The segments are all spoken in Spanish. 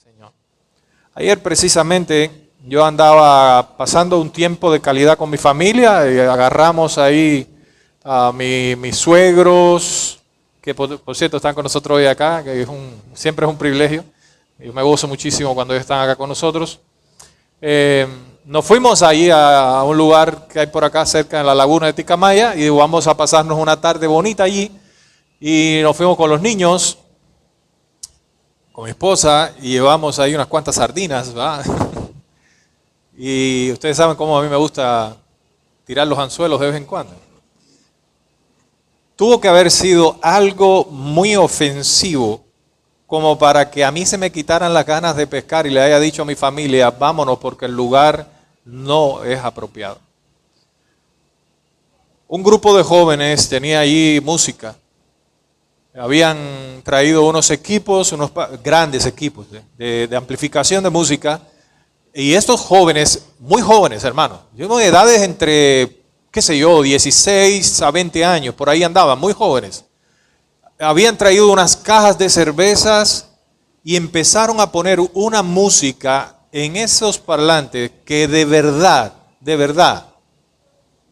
Señor. Ayer precisamente yo andaba pasando un tiempo de calidad con mi familia y agarramos ahí a mis suegros, que por cierto están con nosotros hoy acá, que siempre es un privilegio. Yo me gozo muchísimo cuando ellos están acá con nosotros. Nos fuimos ahí a un lugar que hay por acá cerca de la laguna de Ticamaya y vamos a pasarnos una tarde bonita allí. Y nos fuimos con los niños, con mi esposa, y llevamos ahí unas cuantas sardinas, ¿verdad? Y ustedes saben cómo a mí me gusta tirar los anzuelos de vez en cuando. Tuvo que haber sido algo muy ofensivo como para que a mí se me quitaran las ganas de pescar y le haya dicho a mi familia, vámonos porque el lugar no es apropiado. Un grupo de jóvenes tenía allí música. Habían traído unos equipos, unos grandes equipos de amplificación de música. Y estos jóvenes, muy jóvenes, hermanos, de edades entre, 16 a 20 años, por ahí andaban, muy jóvenes. Habían traído unas cajas de cervezas y empezaron a poner una música en esos parlantes que de verdad,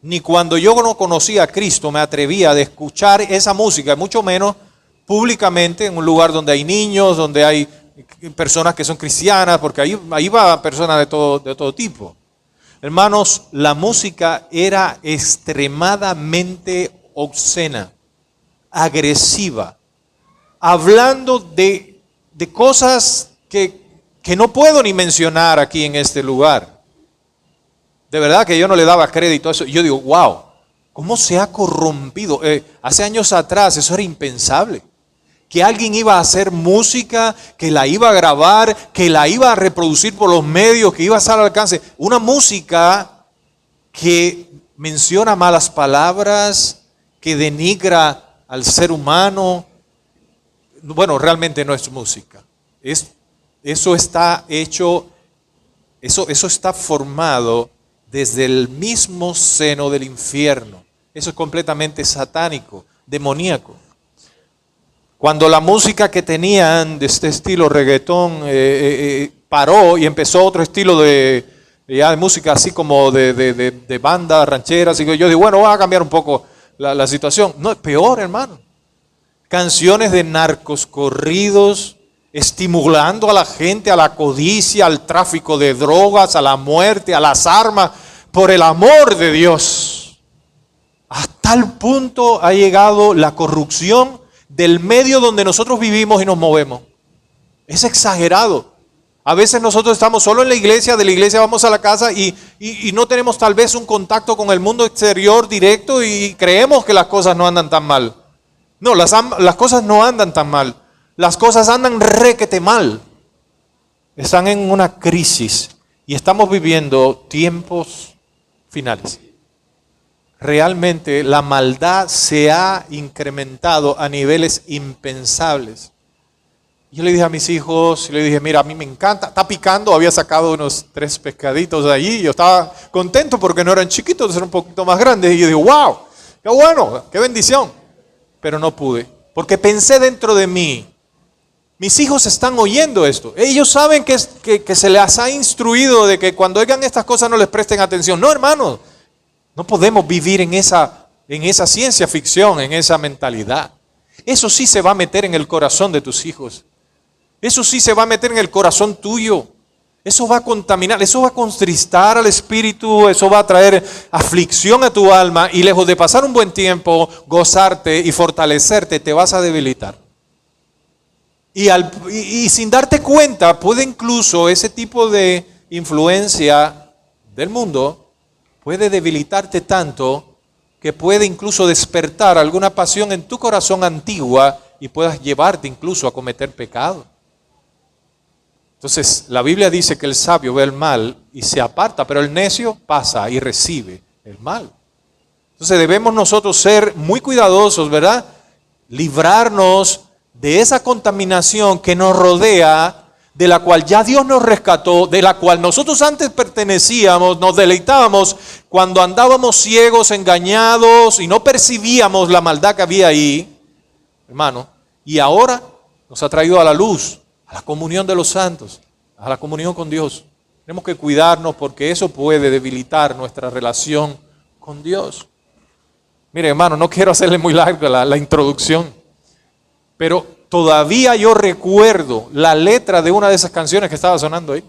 ni cuando yo no conocía a Cristo me atrevía a escuchar esa música, mucho menos públicamente en un lugar donde hay niños, donde hay personas que son cristianas, porque ahí va personas de todo tipo. Hermanos, la música era extremadamente obscena, agresiva, hablando de cosas que no puedo ni mencionar aquí en este lugar. De verdad que yo no le daba crédito a eso. Yo digo, wow, ¿cómo se ha corrompido? Hace años atrás eso era impensable. Que alguien iba a hacer música, que la iba a grabar, que la iba a reproducir por los medios, que iba a estar al alcance. Una música que menciona malas palabras, que denigra al ser humano. Bueno, realmente no es música. Eso está hecho, eso está formado desde el mismo seno del infierno. Eso es completamente satánico, demoníaco. Cuando la música que tenían de este estilo reggaetón paró y empezó otro estilo de música así como de banda ranchera, así que yo digo, bueno, va a cambiar un poco la situación. No, es peor, hermano. Canciones de narcos corridos, estimulando a la gente a la codicia, al tráfico de drogas, a la muerte, a las armas, por el amor de Dios. A tal punto ha llegado la corrupción del medio donde nosotros vivimos y nos movemos. Es exagerado. A veces nosotros estamos solo en la iglesia, de la iglesia vamos a la casa y no tenemos tal vez un contacto con el mundo exterior directo y creemos que las cosas no andan tan mal. No, las cosas no andan tan mal. Las cosas andan requete mal. Están en una crisis y estamos viviendo tiempos finales. Realmente la maldad se ha incrementado a niveles impensables. Yo le dije a mis hijos, le dije, mira, a mí me encanta, está picando, había sacado unos 3 pescaditos de allí, yo estaba contento porque no eran chiquitos, eran un poquito más grandes, y yo digo, wow, qué bueno, qué bendición. Pero no pude, porque pensé dentro de mí, mis hijos están oyendo esto, ellos saben que se les ha instruido de que cuando oigan estas cosas no les presten atención. No, hermanos. No podemos vivir en esa ciencia ficción, en esa mentalidad. Eso sí se va a meter en el corazón de tus hijos. Eso sí se va a meter en el corazón tuyo. Eso va a contaminar, eso va a contristar al espíritu, eso va a traer aflicción a tu alma y lejos de pasar un buen tiempo, gozarte y fortalecerte, te vas a debilitar. Y sin darte cuenta, puede incluso ese tipo de influencia del mundo puede debilitarte tanto que puede incluso despertar alguna pasión en tu corazón antigua y puedas llevarte incluso a cometer pecado. Entonces, la Biblia dice que el sabio ve el mal y se aparta, pero el necio pasa y recibe el mal. Entonces, debemos nosotros ser muy cuidadosos, ¿verdad? Librarnos de esa contaminación que nos rodea, de la cual ya Dios nos rescató, de la cual nosotros antes pertenecíamos, nos deleitábamos cuando andábamos ciegos, engañados y no percibíamos la maldad que había ahí, hermano, y ahora nos ha traído a la luz a la comunión de los santos, a la comunión con Dios. Tenemos que cuidarnos porque eso puede debilitar nuestra relación con Dios. Mire, hermano, no quiero hacerle muy larga la introducción, pero todavía yo recuerdo la letra de una de esas canciones que estaba sonando ahí.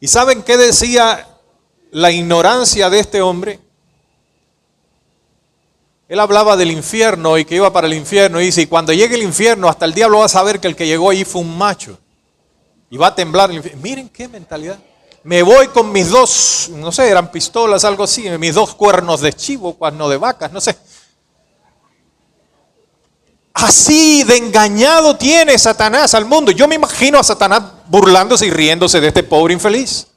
¿Y saben qué decía la ignorancia de este hombre? Él hablaba del infierno y que iba para el infierno y dice, y cuando llegue el infierno hasta el diablo va a saber que el que llegó allí fue un macho. Y va a temblar el infierno. Miren qué mentalidad. Me voy con mis dos, no sé, eran pistolas, algo así, mis dos cuernos de chivo, cuernos de vacas, no sé. Así de engañado tiene Satanás al mundo. Yo me imagino a Satanás burlándose y riéndose de este pobre infeliz.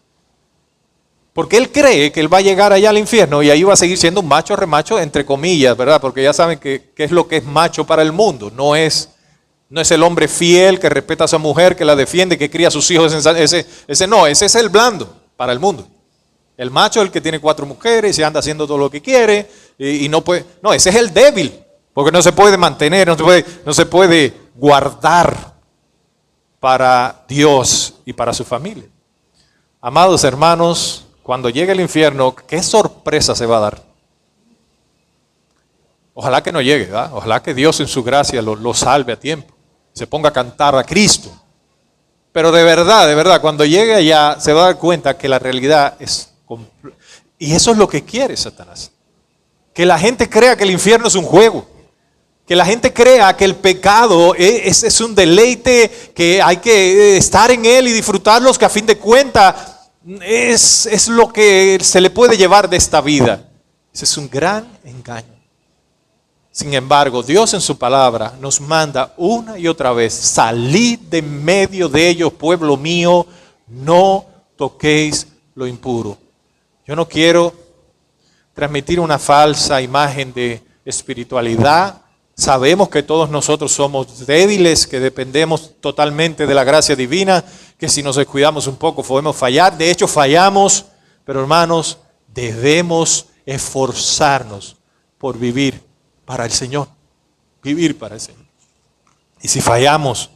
Porque él cree que él va a llegar allá al infierno y ahí va a seguir siendo un macho remacho, entre comillas, ¿verdad? Porque ya saben qué es lo que es macho para el mundo. No es el hombre fiel que respeta a su mujer, que la defiende, que cría a sus hijos. Ese es el blando para el mundo. El macho es el que tiene 4 mujeres y anda haciendo todo lo que quiere y no puede. No, ese es el débil, porque no se puede mantener, no se puede guardar para Dios y para su familia. Amados hermanos, cuando llegue el infierno, ¿qué sorpresa se va a dar? Ojalá que no llegue, ¿verdad? Ojalá que Dios en su gracia lo salve a tiempo. Se ponga a cantar a Cristo. Pero de verdad, cuando llegue allá se va a dar cuenta que la realidad es... Y eso es lo que quiere Satanás. Que la gente crea que el infierno es un juego. Que la gente crea que el pecado es un deleite, que hay que estar en él y disfrutarlos, que a fin de cuentas es lo que se le puede llevar de esta vida. Ese es un gran engaño. Sin embargo, Dios en su palabra nos manda una y otra vez: salid de medio de ellos, pueblo mío, no toquéis lo impuro. Yo no quiero transmitir una falsa imagen de espiritualidad. Sabemos que todos nosotros somos débiles, que dependemos totalmente de la gracia divina, que si nos descuidamos un poco podemos fallar. De hecho fallamos, pero hermanos, debemos esforzarnos por vivir para el Señor. Vivir para el Señor. Y si fallamos,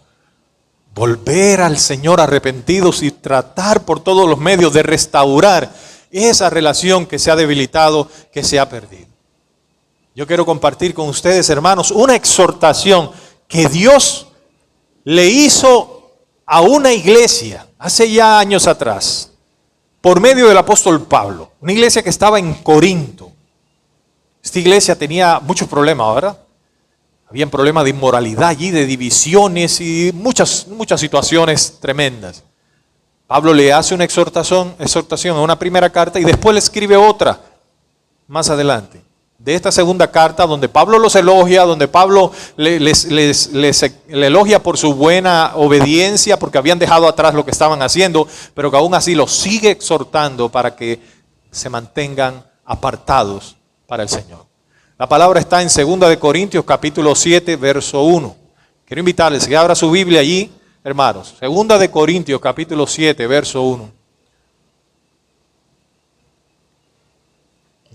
volver al Señor arrepentidos y tratar por todos los medios de restaurar esa relación que se ha debilitado, que se ha perdido. Yo quiero compartir con ustedes, hermanos, una exhortación que Dios le hizo a una iglesia hace ya años atrás, por medio del apóstol Pablo, una iglesia que estaba en Corinto. Esta iglesia tenía muchos problemas, ¿verdad? Había problemas de inmoralidad allí, de divisiones y muchas situaciones tremendas. Pablo le hace una exhortación a una primera carta y después le escribe otra más adelante. De esta segunda carta, donde Pablo los elogia, donde Pablo les elogia por su buena obediencia, porque habían dejado atrás lo que estaban haciendo, pero que aún así los sigue exhortando para que se mantengan apartados para el Señor. La palabra está en 2 de Corintios capítulo 7, verso 1. Quiero invitarles que abra su Biblia allí, hermanos. 2 de Corintios capítulo 7, verso 1.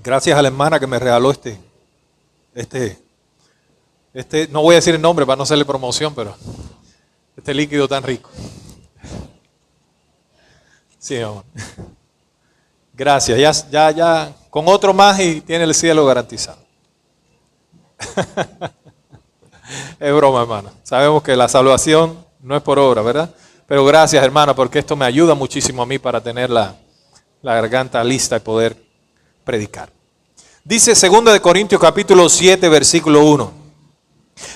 Gracias a la hermana que me regaló este, no voy a decir el nombre para no hacerle promoción, pero este líquido tan rico. Sí, amor. Gracias, ya, con otro más y tiene el cielo garantizado. Es broma, hermano. Sabemos que la salvación no es por obra, ¿verdad? Pero gracias, hermana, porque esto me ayuda muchísimo a mí para tener la garganta lista y poder predicar. Dice 2 de Corintios capítulo 7, versículo 1.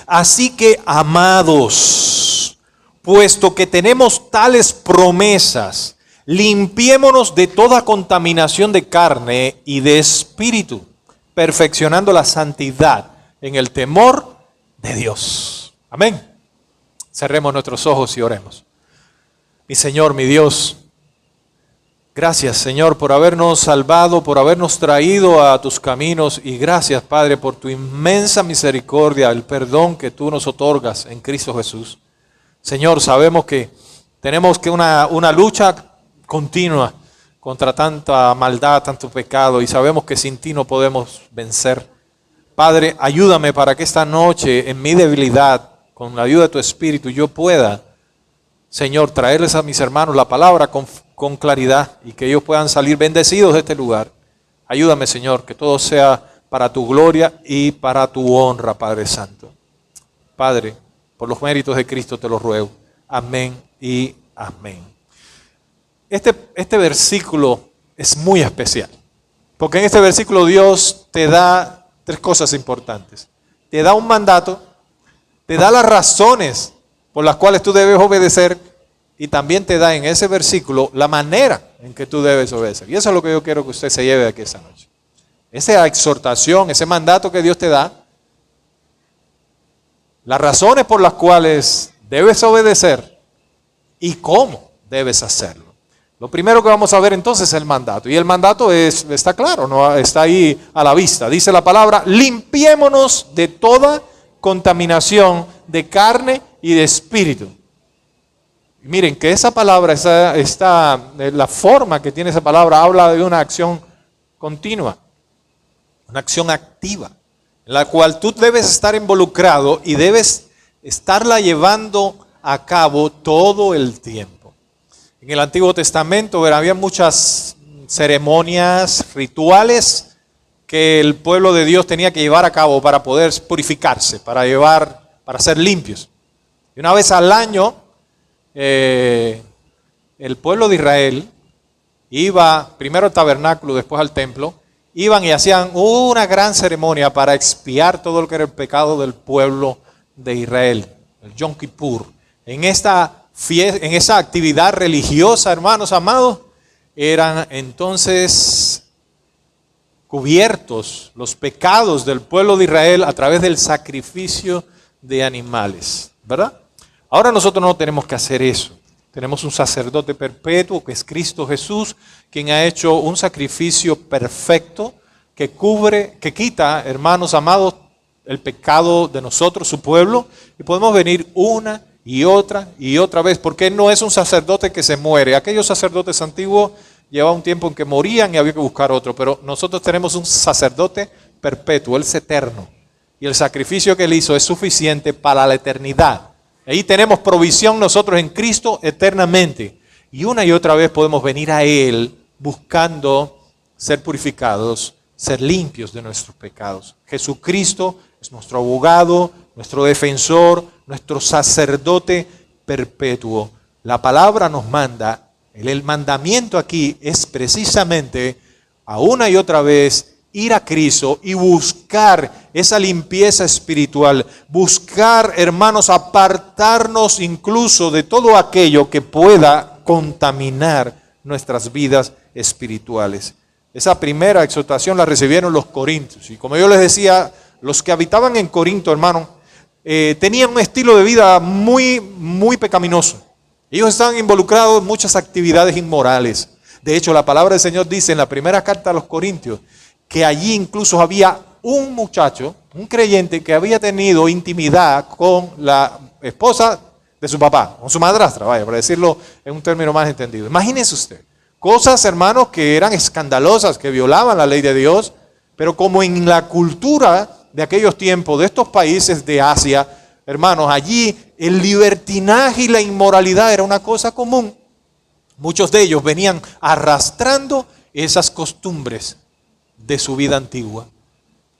Así que, amados, puesto que tenemos tales promesas, limpiémonos de toda contaminación de carne y de espíritu, perfeccionando la santidad en el temor de Dios. Amén. Cerremos nuestros ojos y oremos. Mi Señor, mi Dios, gracias, Señor, por habernos salvado, por habernos traído a tus caminos, y gracias, Padre, por tu inmensa misericordia, el perdón que tú nos otorgas en Cristo Jesús. Señor, sabemos que tenemos que una lucha continua contra tanta maldad, tanto pecado, y sabemos que sin ti no podemos vencer. Padre, ayúdame para que esta noche, en mi debilidad, con la ayuda de tu Espíritu, yo pueda, Señor, traerles a mis hermanos la palabra con claridad y que ellos puedan salir bendecidos de este lugar. Ayúdame, Señor, que todo sea para tu gloria y para tu honra, Padre Santo. Padre, por los méritos de Cristo te lo ruego. Amén y amén. Este versículo es muy especial, porque en este versículo Dios te da tres cosas importantes. Te da un mandato, te da las razones por las cuales tú debes obedecer y también te da en ese versículo la manera en que tú debes obedecer. Y eso es lo que yo quiero que usted se lleve de aquí esta noche. Esa exhortación, ese mandato que Dios te da, las razones por las cuales debes obedecer y cómo debes hacerlo. Lo primero que vamos a ver entonces es el mandato. Y el mandato está claro, ¿no? Está ahí a la vista. Dice la palabra, limpiémonos de toda contaminación de carne y de espíritu. Miren que esa palabra, la forma que tiene esa palabra habla de una acción continua, una acción activa, en la cual tú debes estar involucrado y debes estarla llevando a cabo todo el tiempo. En el Antiguo Testamento había muchas ceremonias, rituales que el pueblo de Dios tenía que llevar a cabo para poder purificarse, para ser limpios. Y una vez al año, el pueblo de Israel iba primero al tabernáculo, después al templo, iban y hacían una gran ceremonia para expiar todo lo que era el pecado del pueblo de Israel, el Yom Kippur. En esa actividad religiosa, hermanos amados, eran entonces cubiertos los pecados del pueblo de Israel a través del sacrificio de animales, ¿verdad? Ahora nosotros no tenemos que hacer eso. Tenemos un sacerdote perpetuo que es Cristo Jesús, quien ha hecho un sacrificio perfecto que quita, hermanos amados, el pecado de nosotros, su pueblo, y podemos venir una y otra vez, porque no es un sacerdote que se muere. Aquellos sacerdotes antiguos llevaban un tiempo en que morían y había que buscar otro, pero nosotros tenemos un sacerdote perpetuo, Él es eterno, y el sacrificio que Él hizo es suficiente para la eternidad. Ahí tenemos provisión nosotros en Cristo eternamente, y una y otra vez podemos venir a Él buscando ser purificados, ser limpios de nuestros pecados. Jesucristo es nuestro abogado, nuestro defensor, nuestro sacerdote perpetuo. La palabra nos manda, el mandamiento aquí es precisamente a una y otra vez ir a Cristo y buscar esa limpieza espiritual, buscar, hermanos, apartarnos incluso de todo aquello que pueda contaminar nuestras vidas espirituales. Esa primera exhortación la recibieron los corintios. Y como yo les decía, los que habitaban en Corinto, hermano, tenían un estilo de vida muy, muy pecaminoso. Ellos estaban involucrados en muchas actividades inmorales. De hecho, la palabra del Señor dice en la primera carta a los Corintios que allí incluso había un muchacho, un creyente que había tenido intimidad con la esposa de su papá, con su madrastra, vaya, para decirlo en un término más entendido. Imagínense usted. Cosas, hermanos, que eran escandalosas, que violaban la ley de Dios, pero como en la cultura de aquellos tiempos, de estos países de Asia, hermanos, allí el libertinaje y la inmoralidad era una cosa común. Muchos de ellos venían arrastrando esas costumbres de su vida antigua.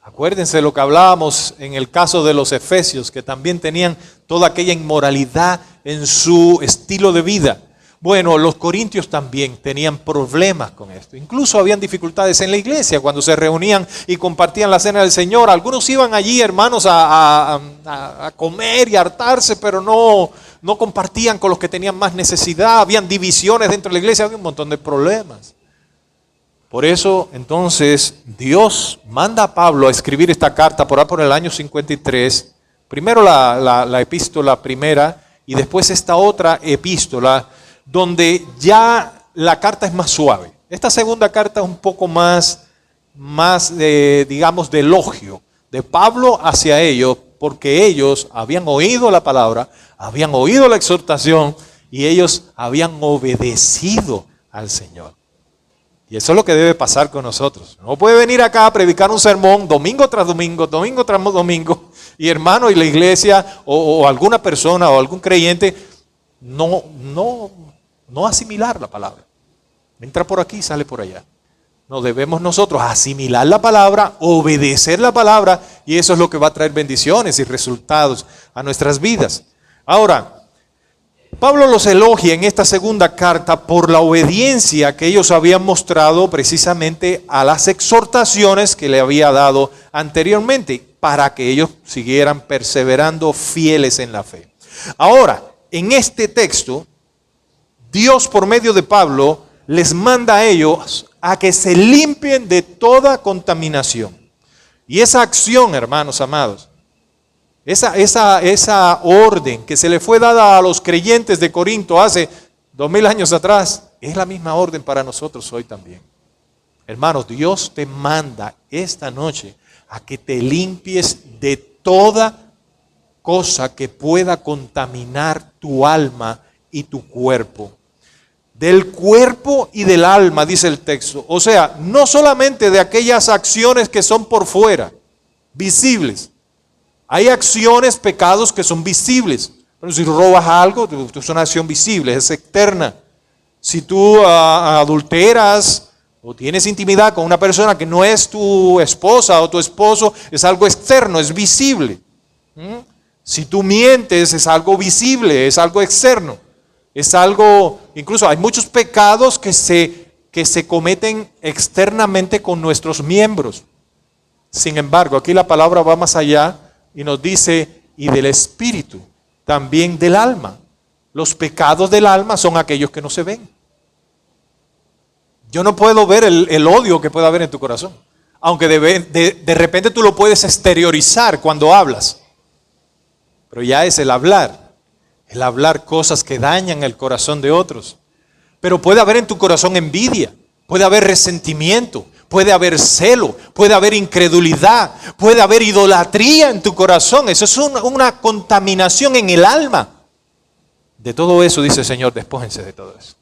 Acuérdense de lo que hablábamos en el caso de los efesios, que también tenían toda aquella inmoralidad en su estilo de vida. Bueno, los corintios también tenían problemas con esto. Incluso habían dificultades en la iglesia cuando se reunían y compartían la cena del Señor. Algunos iban allí, hermanos, a comer y a hartarse, pero no compartían con los que tenían más necesidad. Habían divisiones dentro de la iglesia, había un montón de problemas. Por eso, entonces, Dios manda a Pablo a escribir esta carta por el año 53. Primero la epístola primera y después esta otra epístola, donde ya la carta es más suave. Esta segunda carta es un poco más digamos, de elogio de Pablo hacia ellos, porque ellos habían oído la palabra, habían oído la exhortación y ellos habían obedecido al Señor. Y eso es lo que debe pasar con nosotros. No puede venir acá a predicar un sermón domingo tras domingo, domingo tras domingo, Y hermano, y la iglesia o alguna persona o algún creyente no asimilar la palabra. Entra por aquí, sale por allá. No debemos nosotros asimilar la palabra, obedecer la palabra, y eso es lo que va a traer bendiciones y resultados a nuestras vidas. Ahora, Pablo los elogia en esta segunda carta por la obediencia que ellos habían mostrado precisamente a las exhortaciones que le había dado anteriormente, para que ellos siguieran perseverando fieles en la fe. Ahora, en este texto, Dios por medio de Pablo les manda a ellos a que se limpien de toda contaminación. Y esa acción, hermanos amados, esa orden que se le fue dada a los creyentes de Corinto hace 2000 años atrás, es la misma orden para nosotros hoy también. Hermanos, Dios te manda esta noche a que te limpies de toda cosa que pueda contaminar tu alma y tu cuerpo. Del cuerpo y del alma, dice el texto. O sea, no solamente de aquellas acciones que son por fuera, visibles. Hay acciones, pecados que son visibles. Pero si robas algo, es una acción visible, es externa. Si tú adulteras o tienes intimidad con una persona que no es tu esposa o tu esposo, es algo externo, es visible. Si tú mientes, es algo visible, es algo externo. Es algo, incluso hay muchos pecados que se cometen externamente con nuestros miembros. Sin embargo, aquí la palabra va más allá y nos dice, y del espíritu, también del alma. Los pecados del alma son aquellos que no se ven. Yo no puedo ver el odio que pueda haber en tu corazón, aunque de repente tú lo puedes exteriorizar cuando hablas. Pero ya es el hablar cosas que dañan el corazón de otros. Pero puede haber en tu corazón envidia, puede haber resentimiento, puede haber celo, puede haber incredulidad, puede haber idolatría en tu corazón. Eso es una contaminación en el alma. De todo eso, dice el Señor, despójense de todo eso.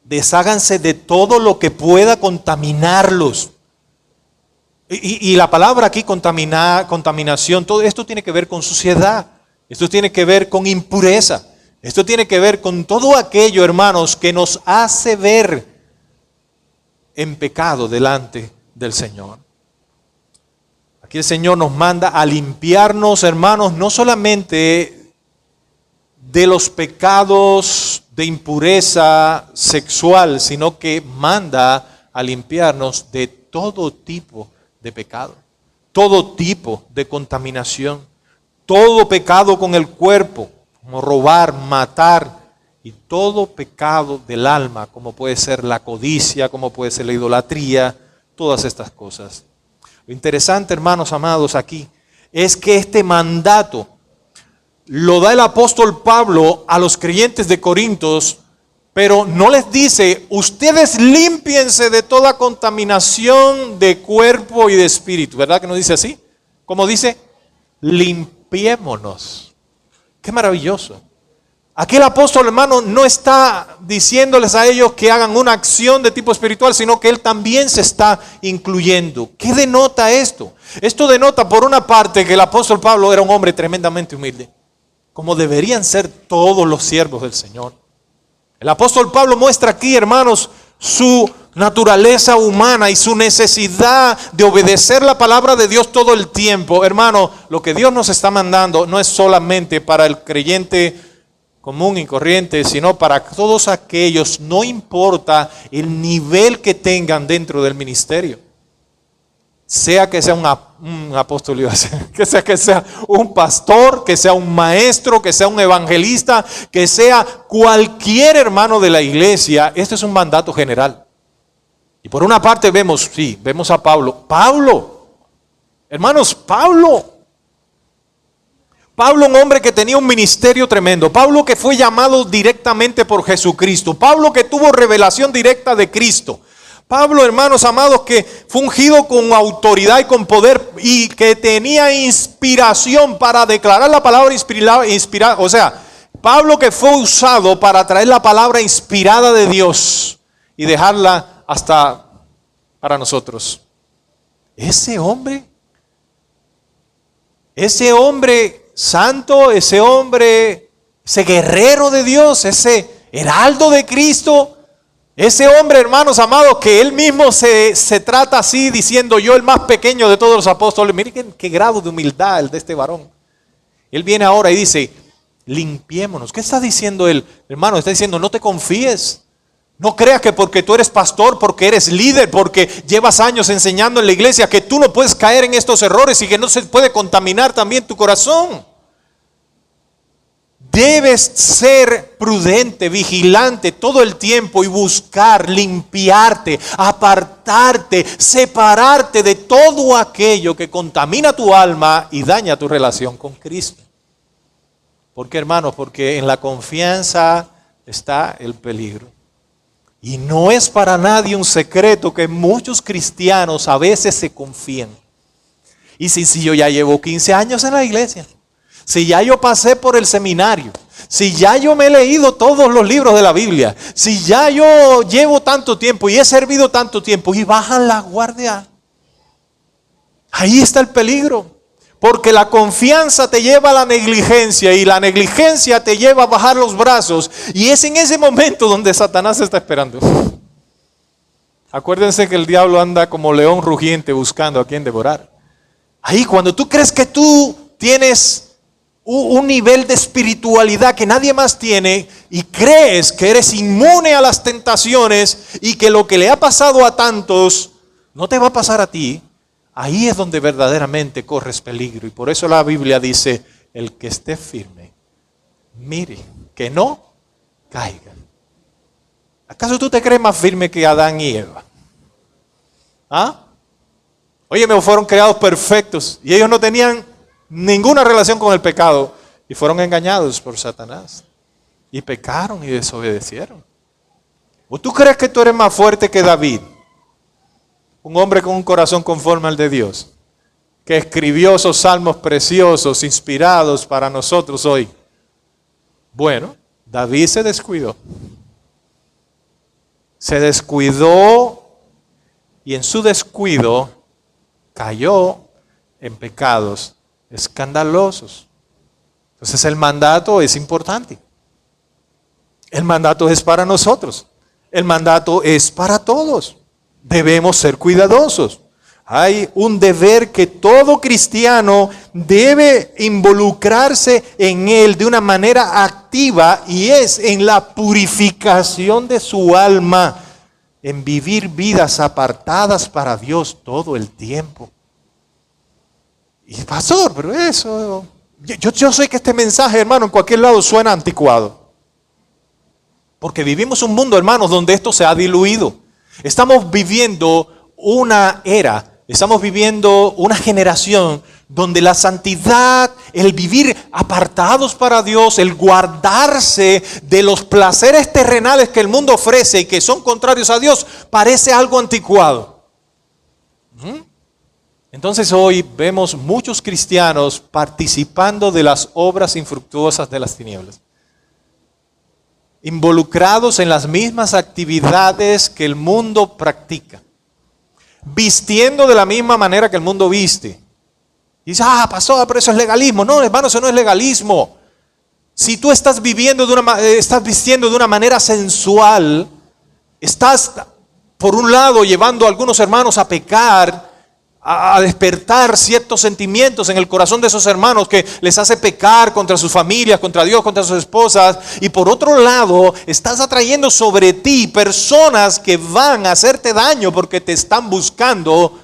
Desháganse de todo lo que pueda contaminarlos. Y la palabra aquí, contaminación, todo esto tiene que ver con suciedad. Esto tiene que ver con impureza. Esto tiene que ver con todo aquello, hermanos, que nos hace ver en pecado delante del Señor. Aquí el Señor nos manda a limpiarnos, hermanos, no solamente de los pecados de impureza sexual, sino que manda a limpiarnos de todo tipo de pecado, todo tipo de contaminación. Todo pecado con el cuerpo, como robar, matar, y todo pecado del alma, como puede ser la codicia, como puede ser la idolatría, todas estas cosas. Lo interesante, hermanos amados, aquí, es que este mandato lo da el apóstol Pablo a los creyentes de Corintios, pero no les dice, ustedes límpiense de toda contaminación de cuerpo y de espíritu, ¿verdad que no dice así? Como dice, limpiémonos. Qué maravilloso. Aquí el apóstol, hermano, no está diciéndoles a ellos que hagan una acción de tipo espiritual, sino que él también se está incluyendo. ¿Qué denota esto? Esto denota, por una parte, que el apóstol Pablo era un hombre tremendamente humilde, como deberían ser todos los siervos del Señor. El apóstol Pablo muestra aquí, hermanos, su naturaleza humana y su necesidad de obedecer la palabra de Dios todo el tiempo. Hermano, lo que Dios nos está mandando no es solamente para el creyente común y corriente, sino para todos aquellos, no importa el nivel que tengan dentro del ministerio. Sea que sea un apóstol, que sea un pastor, que sea un maestro, que sea un evangelista, que sea cualquier hermano de la iglesia. Este es un mandato general. Y por una parte vemos a Pablo, hermanos, Pablo, un hombre que tenía un ministerio tremendo. Pablo que fue llamado directamente por Jesucristo. Pablo que tuvo revelación directa de Cristo. Pablo, hermanos amados, que fue ungido con autoridad y con poder y que tenía inspiración para declarar la palabra inspirada. O sea, Pablo que fue usado para traer la palabra inspirada de Dios y dejarla hasta para nosotros. Ese hombre Ese hombre santo, ese hombre, ese guerrero de Dios, ese heraldo de Cristo, ese hombre, hermanos amados, que él mismo se trata así, diciendo: yo el más pequeño de todos los apóstoles. Miren qué grado de humildad el de este varón. Él viene ahora y dice: limpiémonos. ¿Qué está diciendo él? Hermano, está diciendo: no te confíes. No creas que porque tú eres pastor, porque eres líder, porque llevas años enseñando en la iglesia, que tú no puedes caer en estos errores y que no se puede contaminar también tu corazón. Debes ser prudente, vigilante todo el tiempo y buscar limpiarte, apartarte, separarte de todo aquello que contamina tu alma y daña tu relación con Cristo. ¿Por qué, hermanos? Porque en la confianza está el peligro. Y no es para nadie un secreto que muchos cristianos a veces se confían. Y si yo ya llevo 15 años en la iglesia, si ya yo pasé por el seminario, si ya yo me he leído todos los libros de la Biblia, si ya yo llevo tanto tiempo y he servido tanto tiempo, y bajan la guardia. Ahí está el peligro. Porque la confianza te lleva a la negligencia y la negligencia te lleva a bajar los brazos. Y es en ese momento donde Satanás está esperando. Acuérdense que el diablo anda como león rugiente buscando a quien devorar. Ahí cuando tú crees que tú tienes un nivel de espiritualidad que nadie más tiene y crees que eres inmune a las tentaciones y que lo que le ha pasado a tantos no te va a pasar a ti, ahí es donde verdaderamente corres peligro. Y por eso la Biblia dice: el que esté firme, mire que no caiga. ¿Acaso tú te crees más firme que Adán y Eva? ¿Ah? Óyeme, fueron creados perfectos y ellos no tenían ninguna relación con el pecado y fueron engañados por Satanás y pecaron y desobedecieron. ¿O tú crees que tú eres más fuerte que David? Un hombre con un corazón conforme al de Dios, que escribió esos salmos preciosos, inspirados para nosotros hoy. Bueno, David se descuidó. Se descuidó y en su descuido cayó en pecados escandalosos. Entonces el mandato es importante. El mandato es para nosotros. El mandato es para todos. Debemos ser cuidadosos. Hay un deber que todo cristiano debe involucrarse en él de una manera activa, y es en la purificación de su alma, en vivir vidas apartadas para Dios todo el tiempo. Y pastor, pero eso, yo sé que este mensaje, hermano, en cualquier lado suena anticuado. Porque vivimos un mundo, hermanos, donde esto se ha diluido. Estamos viviendo una era, estamos viviendo una generación donde la santidad, el vivir apartados para Dios, el guardarse de los placeres terrenales que el mundo ofrece y que son contrarios a Dios, parece algo anticuado. Entonces hoy vemos muchos cristianos participando de las obras infructuosas de las tinieblas, involucrados en las mismas actividades que el mundo practica, vistiendo de la misma manera que el mundo viste. Y dice: pastor, pero eso es legalismo. No, hermano, eso no es legalismo. Si tú estás vistiendo de una manera sensual, estás por un lado llevando a algunos hermanos a pecar, a despertar ciertos sentimientos en el corazón de esos hermanos que les hace pecar contra sus familias, contra Dios, contra sus esposas. Y por otro lado, estás atrayendo sobre ti personas que van a hacerte daño porque te están buscando,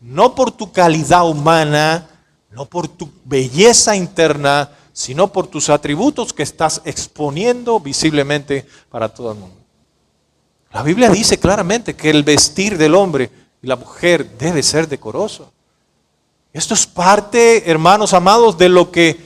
no por tu calidad humana, no por tu belleza interna, sino por tus atributos que estás exponiendo visiblemente para todo el mundo. La Biblia dice claramente que el vestir del hombre y la mujer debe ser decoroso. Esto es parte, hermanos amados, de lo que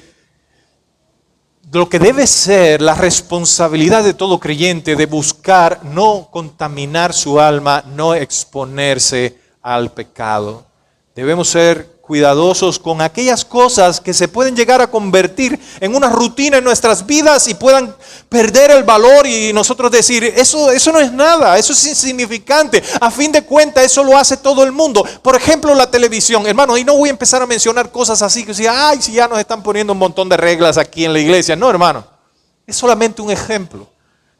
debe ser la responsabilidad de todo creyente, de buscar no contaminar su alma, no exponerse al pecado. Debemos ser cuidadosos con aquellas cosas que se pueden llegar a convertir en una rutina en nuestras vidas y puedan perder el valor y nosotros decir, eso no es nada, eso es insignificante. A fin de cuentas, eso lo hace todo el mundo. Por ejemplo, la televisión, hermano, y no voy a empezar a mencionar cosas así que decía, ay, si ya nos están poniendo un montón de reglas aquí en la iglesia. No, hermano, es solamente un ejemplo.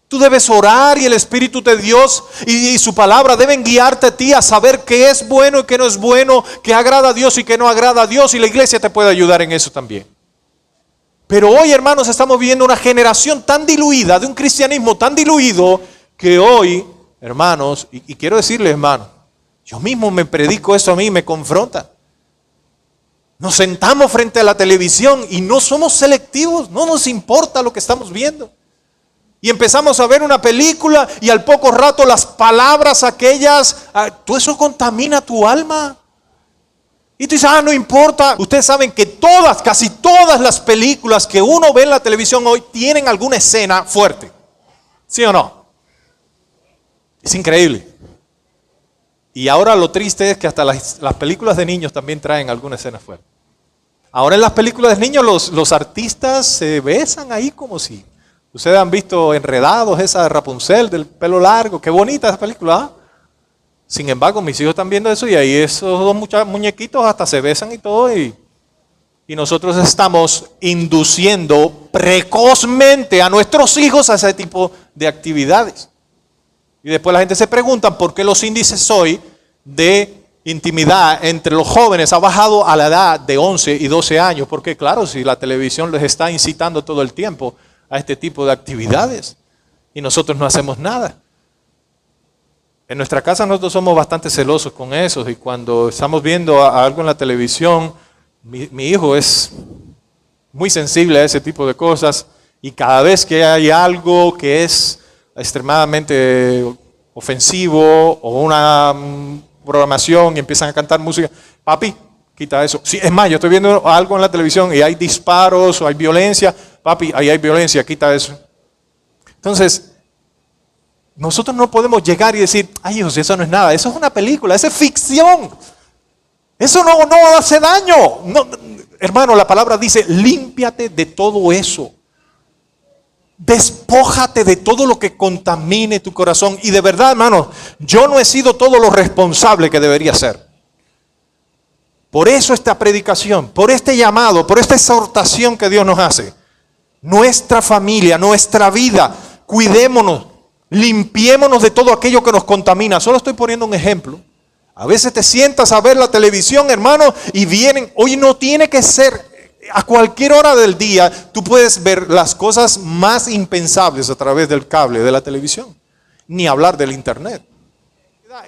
Tú debes orar y el Espíritu de Dios y su palabra deben guiarte a ti a saber qué es bueno y qué no es bueno, qué agrada a Dios y qué no agrada a Dios, y la iglesia te puede ayudar en eso también. Pero hoy, hermanos, estamos viviendo una generación tan diluida, de un cristianismo tan diluido, que hoy, hermanos, y quiero decirles, hermanos, yo mismo me predico eso a mí, me confronta. Nos sentamos frente a la televisión y no somos selectivos, no nos importa lo que estamos viendo. Y empezamos a ver una película y al poco rato las palabras aquellas, todo eso contamina tu alma. Y tú dices, no importa. Ustedes saben que casi todas las películas que uno ve en la televisión hoy tienen alguna escena fuerte. ¿Sí o no? Es increíble. Y ahora lo triste es que hasta las películas de niños también traen alguna escena fuerte. Ahora en las películas de niños los artistas se besan ahí como si... Ustedes han visto Enredados, esa de Rapunzel, del pelo largo. Qué bonita esa película, ¿ah? Sin embargo, mis hijos están viendo eso y ahí esos dos muñequitos hasta se besan y todo. Y nosotros estamos induciendo precozmente a nuestros hijos a ese tipo de actividades. Y después la gente se pregunta por qué los índices hoy de intimidad entre los jóvenes ha bajado a la edad de 11 y 12 años. Porque claro, si la televisión les está incitando todo el tiempo a este tipo de actividades y nosotros no hacemos nada. En nuestra casa nosotros somos bastante celosos con eso y cuando estamos viendo algo en la televisión, mi hijo es muy sensible a ese tipo de cosas y cada vez que hay algo que es extremadamente ofensivo o una programación y empiezan a cantar música, papi, quita eso. Sí, es más, yo estoy viendo algo en la televisión y hay disparos o hay violencia, papi, ahí hay violencia, quita eso. Entonces, nosotros no podemos llegar y decir, ay hijos, eso no es nada, eso es una película, eso es ficción. Eso no hace daño. No, hermano, la palabra dice, límpiate de todo eso. Despójate de todo lo que contamine tu corazón. Y de verdad, hermano, yo no he sido todo lo responsable que debería ser. Por eso esta predicación, por este llamado, por esta exhortación que Dios nos hace. Nuestra familia, nuestra vida, cuidémonos, limpiémonos de todo aquello que nos contamina. Solo estoy poniendo un ejemplo. A veces te sientas a ver la televisión, hermano, y vienen, hoy no tiene que ser, a cualquier hora del día, tú puedes ver las cosas más impensables a través del cable de la televisión, ni hablar del internet.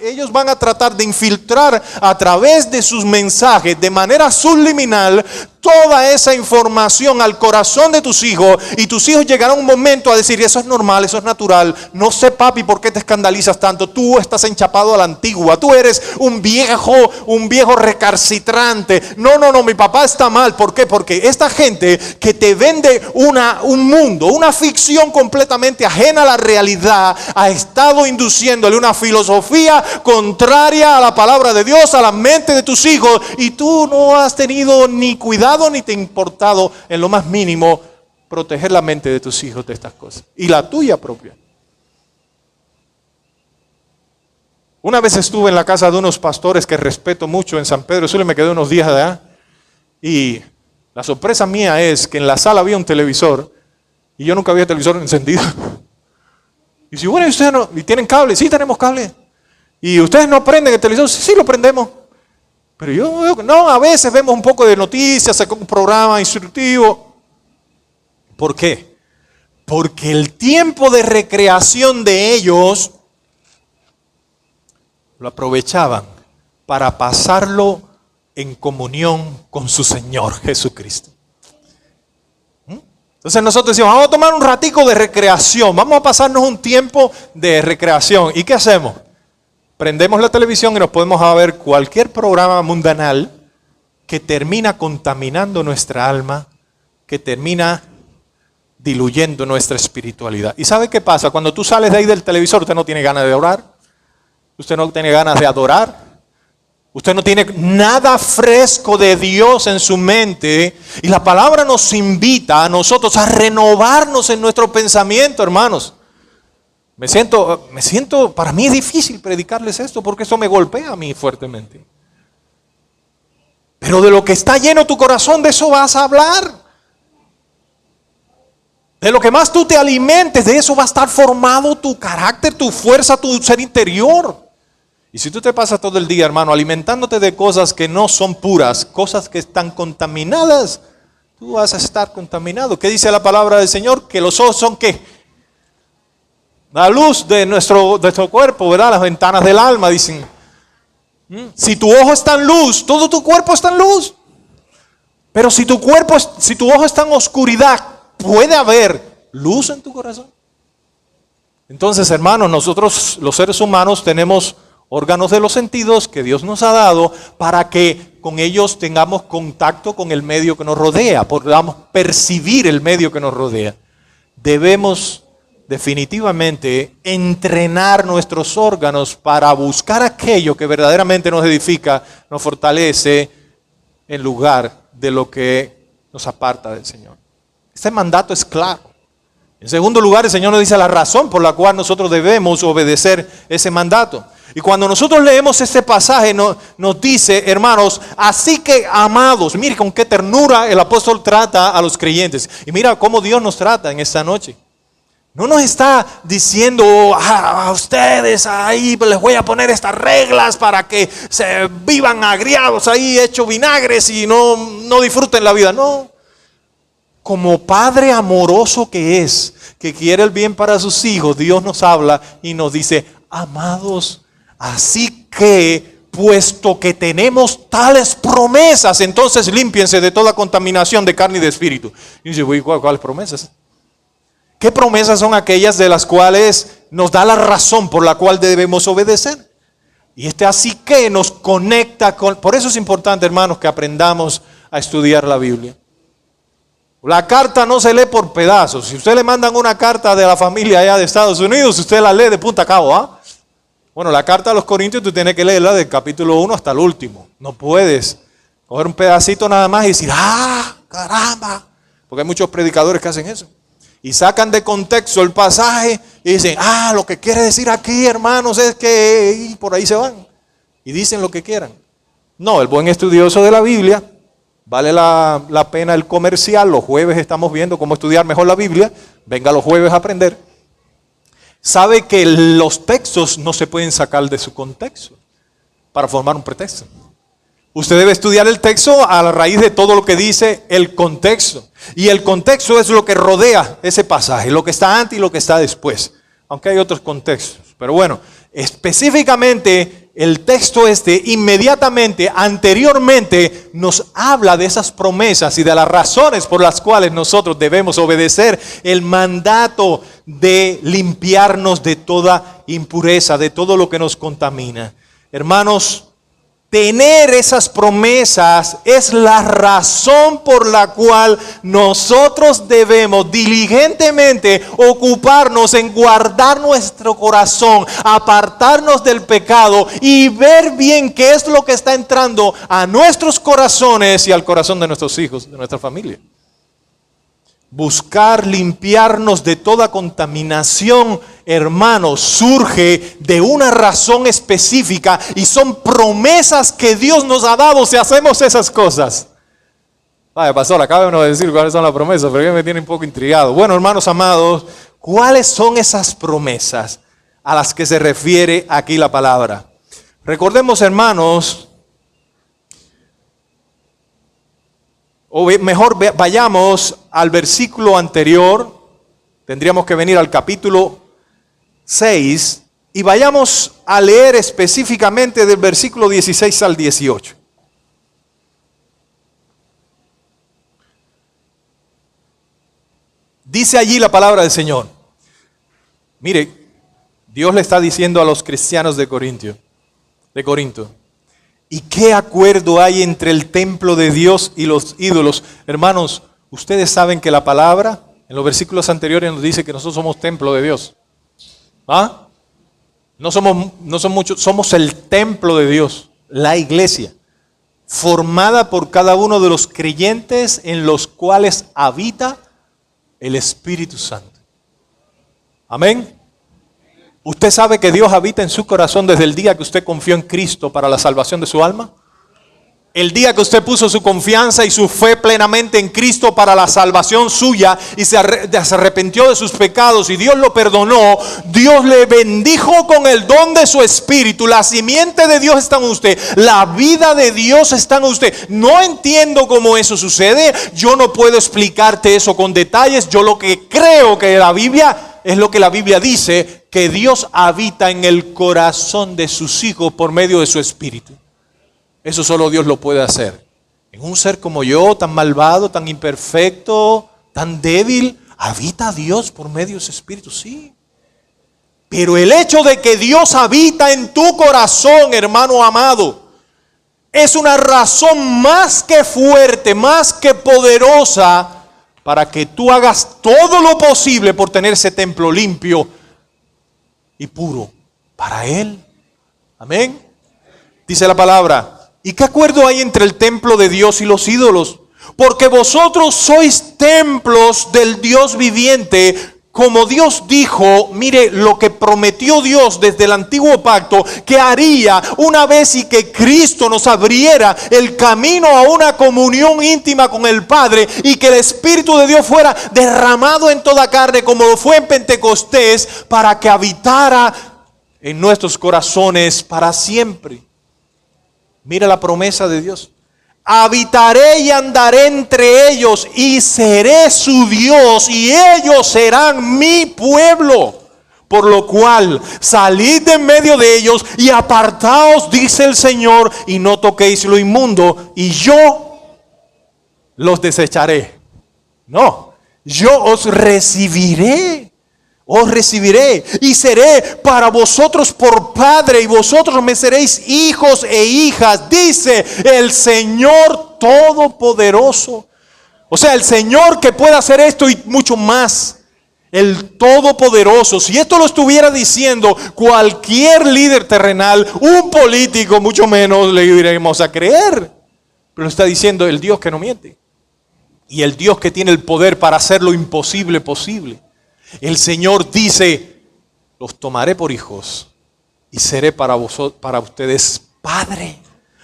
Ellos van a tratar de infiltrar a través de sus mensajes de manera subliminal toda esa información al corazón de tus hijos y tus hijos llegarán un momento a decir, eso es normal, eso es natural, no sé papi por qué te escandalizas tanto, tú estás enchapado a la antigua, tú eres un viejo recalcitrante, no, mi papá está mal. ¿Por qué? Porque esta gente que te vende un mundo, una ficción completamente ajena a la realidad, ha estado induciéndole una filosofía contraria a la palabra de Dios, a la mente de tus hijos, y tú no has tenido ni cuidado ni te ha importado en lo más mínimo proteger la mente de tus hijos de estas cosas y la tuya propia. Una vez estuve en la casa de unos pastores que respeto mucho en San Pedro Sula, me quedé unos días allá y la sorpresa mía es que en la sala había un televisor y yo nunca había televisor encendido. Y si bueno, ustedes no, ¿y tienen cable? Sí, tenemos cable. ¿Y ustedes no prenden el televisor? Sí, lo prendemos. Pero yo, no, a veces vemos un poco de noticias, un programa instructivo. ¿Por qué? Porque el tiempo de recreación de ellos lo aprovechaban para pasarlo en comunión con su Señor Jesucristo. Entonces nosotros decimos, vamos a tomar un ratico de recreación, vamos a pasarnos un tiempo de recreación. ¿Y qué hacemos? Prendemos la televisión y nos podemos ver cualquier programa mundanal que termina contaminando nuestra alma, que termina diluyendo nuestra espiritualidad. ¿Y sabe qué pasa? Cuando tú sales de ahí del televisor, usted no tiene ganas de orar, usted no tiene ganas de adorar, Usted no tiene nada fresco de Dios en su mente. Y la palabra nos invita a nosotros a renovarnos en nuestro pensamiento, hermanos. Me siento, para mí es difícil predicarles esto porque eso me golpea a mí fuertemente. Pero de lo que está lleno tu corazón, de eso vas a hablar. De lo que más tú te alimentes, de eso va a estar formado tu carácter, tu fuerza, tu ser interior. Y si tú te pasas todo el día, hermano, alimentándote de cosas que no son puras, cosas que están contaminadas, tú vas a estar contaminado. ¿Qué dice la palabra del Señor? Que los ojos son ¿qué? La luz de nuestro cuerpo, ¿verdad? Las ventanas del alma, dicen. Si tu ojo está en luz, todo tu cuerpo está en luz. Pero si tu ojo está en oscuridad, ¿puede haber luz en tu corazón? Entonces, hermanos, nosotros los seres humanos tenemos órganos de los sentidos que Dios nos ha dado para que con ellos tengamos contacto con el medio que nos rodea, podamos percibir el medio que nos rodea. Debemos definitivamente entrenar nuestros órganos para buscar aquello que verdaderamente nos edifica, nos fortalece, en lugar de lo que nos aparta del Señor. Este mandato es claro. En segundo lugar, el Señor nos dice la razón por la cual nosotros debemos obedecer ese mandato. Y cuando nosotros leemos este pasaje nos dice, hermanos, así que amados, mire con qué ternura el apóstol trata a los creyentes. Y mira cómo Dios nos trata en esta noche. No nos está diciendo a ustedes ahí les voy a poner estas reglas para que se vivan agriados ahí, hechos vinagres y no disfruten la vida. No. Como Padre amoroso que es, que quiere el bien para sus hijos, Dios nos habla y nos dice, amados, así que, puesto que tenemos tales promesas, entonces límpiense de toda contaminación de carne y de espíritu. Y dice, ¿cuáles promesas? ¿Qué promesas son aquellas de las cuales nos da la razón por la cual debemos obedecer? Y así que nos conecta con... Por eso es importante, hermanos, que aprendamos a estudiar la Biblia. La carta no se lee por pedazos. Si usted le mandan una carta de la familia allá de Estados Unidos, usted la lee de punta a cabo, ¿ah? Bueno, la carta a los Corintios tú tienes que leerla del capítulo 1 hasta el último. No puedes coger un pedacito nada más y decir, caramba. Porque hay muchos predicadores que hacen eso. Y sacan de contexto el pasaje y dicen, lo que quiere decir aquí, hermanos, es que... Y por ahí se van. Y dicen lo que quieran. No, el buen estudioso de la Biblia, vale la pena el comercial. Los jueves estamos viendo cómo estudiar mejor la Biblia. Venga los jueves a aprender. Sabe que los textos no se pueden sacar de su contexto para formar un pretexto. Usted debe estudiar el texto a la raíz de todo lo que dice el contexto. Y el contexto es lo que rodea ese pasaje, lo que está antes y lo que está después. Aunque hay otros contextos. Pero bueno, específicamente el texto inmediatamente, anteriormente, nos habla de esas promesas y de las razones por las cuales nosotros debemos obedecer el mandato de limpiarnos de toda impureza, de todo lo que nos contamina. Hermanos, tener esas promesas es la razón por la cual nosotros debemos diligentemente ocuparnos en guardar nuestro corazón, apartarnos del pecado y ver bien qué es lo que está entrando a nuestros corazones y al corazón de nuestros hijos, de nuestra familia. Buscar limpiarnos de toda contaminación, hermanos, surge de una razón específica y son promesas que Dios nos ha dado si hacemos esas cosas. Pastor, acaba de decir cuáles son las promesas, pero ya me tiene un poco intrigado. Bueno, hermanos amados, ¿cuáles son esas promesas a las que se refiere aquí la palabra? Recordemos, hermanos, o mejor vayamos al versículo anterior, tendríamos que venir al capítulo 6 y vayamos a leer específicamente del versículo 16 al 18. Dice allí la palabra del Señor. Mire, Dios le está diciendo a los cristianos de Corinto, ¿y qué acuerdo hay entre el templo de Dios y los ídolos? Hermanos, ustedes saben que la palabra en los versículos anteriores nos dice que nosotros somos templo de Dios. No somos muchos, somos el templo de Dios. la iglesia, formada por cada uno de los creyentes en los cuales habita el Espíritu Santo. Amén. ¿Usted sabe que Dios habita en su corazón desde el día que usted confió en Cristo para la salvación de su alma? El día que usted puso su confianza y su fe plenamente en Cristo para la salvación suya y se arrepintió de sus pecados y Dios lo perdonó, Dios le bendijo con el don de su Espíritu. La simiente de Dios está en usted, la vida de Dios está en usted. No entiendo cómo eso sucede, yo no puedo explicarte eso con detalles. Yo lo que creo que la Biblia es lo que la Biblia dice, que Dios habita en el corazón de sus hijos por medio de su Espíritu. Eso solo Dios lo puede hacer. En un ser como yo, tan malvado, tan imperfecto, tan débil, habita Dios por medio de su Espíritu, sí. Pero el hecho de que Dios habita en tu corazón, hermano amado, es una razón más que fuerte, más que poderosa, para que tú hagas todo lo posible por tener ese templo limpio y puro para Él. Amén. Dice la palabra. ¿Y qué acuerdo hay entre el templo de Dios y los ídolos? Porque vosotros sois templos del Dios viviente, como Dios dijo. Mire lo que prometió Dios desde el antiguo pacto, que haría una vez y que Cristo nos abriera el camino a una comunión íntima con el Padre, y que el Espíritu de Dios fuera derramado en toda carne como lo fue en Pentecostés, para que habitara en nuestros corazones para siempre. Mira la promesa de Dios. Habitaré y andaré entre ellos y seré su Dios y ellos serán mi pueblo. Por lo cual salid de en medio de ellos y apartaos, dice el Señor, y no toquéis lo inmundo, y yo los desecharé. No, yo os recibiré y seré para vosotros por padre y vosotros me seréis hijos e hijas, dice el Señor Todopoderoso. O sea, el Señor que puede hacer esto y mucho más, el Todopoderoso. Si esto lo estuviera diciendo cualquier líder terrenal, un político, mucho menos le iremos a creer. Pero lo está diciendo el Dios que no miente y el Dios que tiene el poder para hacer lo imposible posible. El Señor dice: los tomaré por hijos y seré para vosotros, para ustedes, Padre.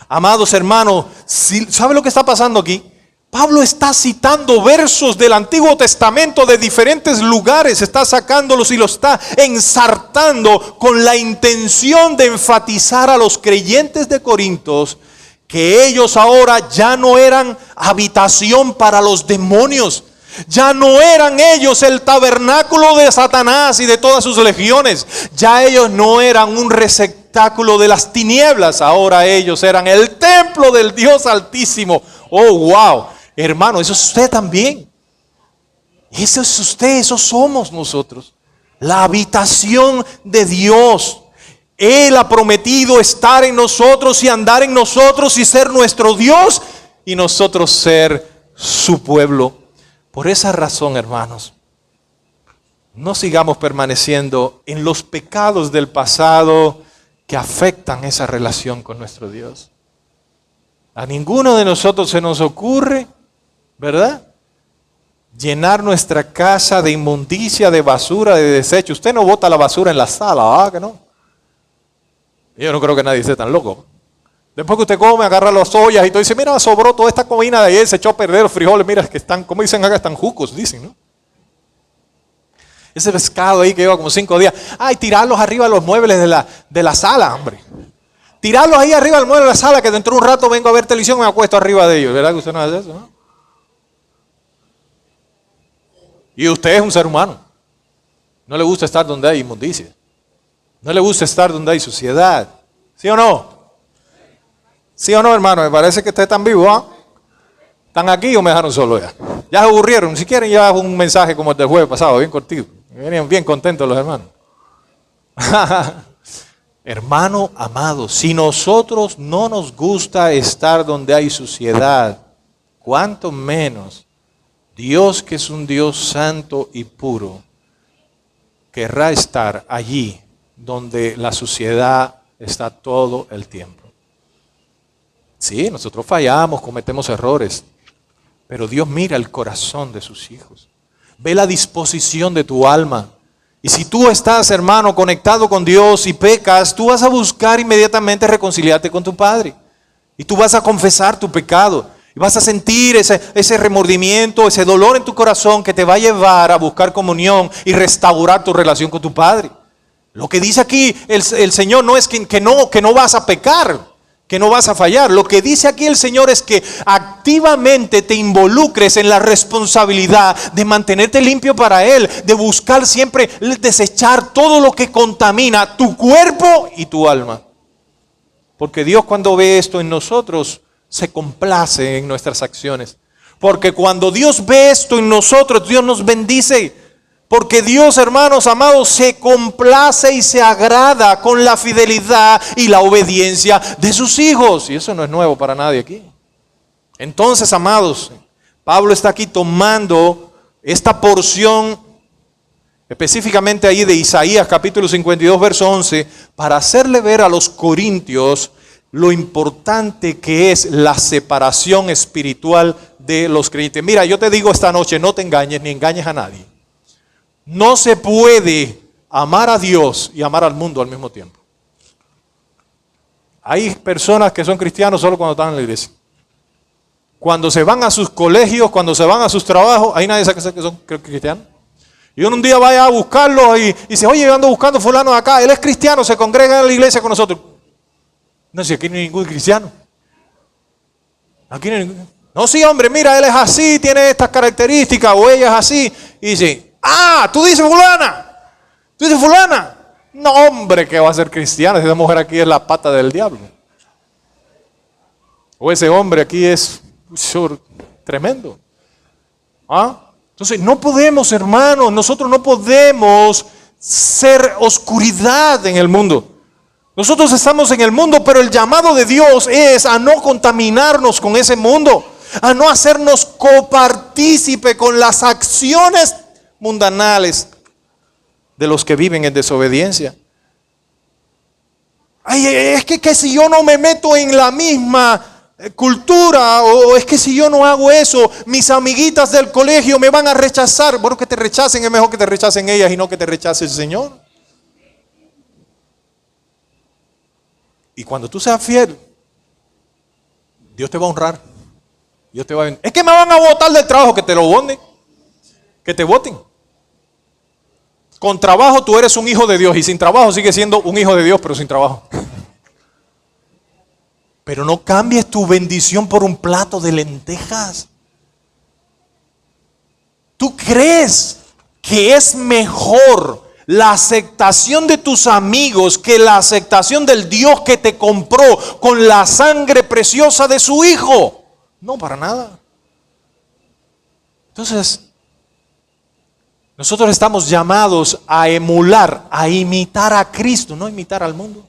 Amados hermanos, ¿sabe lo que está pasando aquí? Pablo está citando versos del Antiguo Testamento de diferentes lugares, está sacándolos y los está ensartando con la intención de enfatizar a los creyentes de Corintios que ellos ahora ya no eran habitación para los demonios. Ya no eran ellos el tabernáculo de Satanás y de todas sus legiones. Ya ellos no eran un receptáculo de las tinieblas. Ahora ellos eran el templo del Dios Altísimo. Oh, wow. Hermano, eso es usted también. Eso es usted, eso somos nosotros. La habitación de Dios. Él ha prometido estar en nosotros y andar en nosotros y ser nuestro Dios y nosotros ser su pueblo. Por esa razón, hermanos, no sigamos permaneciendo en los pecados del pasado que afectan esa relación con nuestro Dios. A ninguno de nosotros se nos ocurre, ¿verdad?, llenar nuestra casa de inmundicia, de basura, de desecho. Usted no bota la basura en la sala, ¿verdad que no? Yo no creo que nadie esté tan loco. Después que usted come, agarra las ollas y todo dice: mira, sobró toda esta comida de ayer, se echó a perder los frijoles, mira, que están, como dicen acá, están jucos, dicen, ¿no? Ese pescado ahí que lleva como 5 días, ay, tirarlos arriba de los muebles de la sala, hombre. Tirarlos ahí arriba del mueble de la sala, que dentro de un rato vengo a ver televisión y me acuesto arriba de ellos. ¿Verdad que usted no hace eso, no? Y usted es un ser humano. No le gusta estar donde hay inmundicia. No le gusta estar donde hay suciedad. ¿Sí o no? ¿Sí o no, hermano? Me parece que ustedes están vivos, ¿ah? ¿Están aquí o me dejaron solo ya? Ya se aburrieron. Si quieren ya un mensaje como el del jueves pasado, bien cortito. Venían bien contentos los hermanos. Hermano amado, si nosotros no nos gusta estar donde hay suciedad, cuánto menos Dios, que es un Dios santo y puro, querrá estar allí donde la suciedad está todo el tiempo. Sí, nosotros fallamos, cometemos errores, pero Dios mira el corazón de sus hijos. Ve la disposición de tu alma. Y si tú estás, hermano, conectado con Dios y pecas, tú vas a buscar inmediatamente reconciliarte con tu Padre. Y tú vas a confesar tu pecado. Y vas a sentir ese remordimiento, ese dolor en tu corazón que te va a llevar a buscar comunión y restaurar tu relación con tu Padre. Lo que dice aquí el Señor no es que no vas a pecar, que no vas a fallar. Lo que dice aquí el Señor es que activamente te involucres en la responsabilidad de mantenerte limpio para Él, de buscar siempre desechar todo lo que contamina tu cuerpo y tu alma. Porque Dios, cuando ve esto en nosotros, se complace en nuestras acciones. Porque cuando Dios ve esto en nosotros, Dios nos bendice. Porque Dios, hermanos amados, se complace y se agrada con la fidelidad y la obediencia de sus hijos. Y eso no es nuevo para nadie aquí. Entonces, amados, Pablo está aquí tomando esta porción, específicamente ahí de Isaías capítulo 52, verso 11, para hacerle ver a los corintios lo importante que es la separación espiritual de los creyentes. Mira, yo te digo esta noche, no te engañes ni engañes a nadie. No se puede amar a Dios y amar al mundo al mismo tiempo. Hay personas que son cristianos solo cuando están en la iglesia. Cuando se van a sus colegios, cuando se van a sus trabajos, ahí nadie sabe que son cristianos. Y uno un día vaya a buscarlo y dice, oye, yo ando buscando fulano de acá, él es cristiano, se congrega en la iglesia con nosotros. No sé, aquí no hay ningún cristiano. Aquí no hay ningún. No, sí, hombre, mira, él es así, tiene estas características, o ella es así. Y dice, tú dices fulana. Tú dices fulana. No, hombre, que va a ser cristiana. Esa mujer aquí es la pata del diablo. O ese hombre aquí es tremendo. Entonces, no podemos, hermanos, nosotros no podemos ser oscuridad en el mundo. Nosotros estamos en el mundo, pero el llamado de Dios es a no contaminarnos con ese mundo, a no hacernos copartícipe con las acciones mundanales de los que viven en desobediencia. Es que si yo no me meto en la misma cultura, o es que si yo no hago eso, mis amiguitas del colegio me van a rechazar. Bueno, que te rechacen, es mejor que te rechacen ellas y no que te rechace el Señor. Y cuando tú seas fiel, Dios te va a honrar. Dios te va a bendicionar. Es que me van a botar del trabajo, que te lo boten. Que te voten. Con trabajo tú eres un hijo de Dios y sin trabajo sigues siendo un hijo de Dios, pero sin trabajo. Pero no cambies tu bendición por un plato de lentejas. ¿Tú crees que es mejor la aceptación de tus amigos que la aceptación del Dios que te compró con la sangre preciosa de su Hijo? No, para nada. Entonces, nosotros estamos llamados a emular, a imitar a Cristo, no imitar al mundo.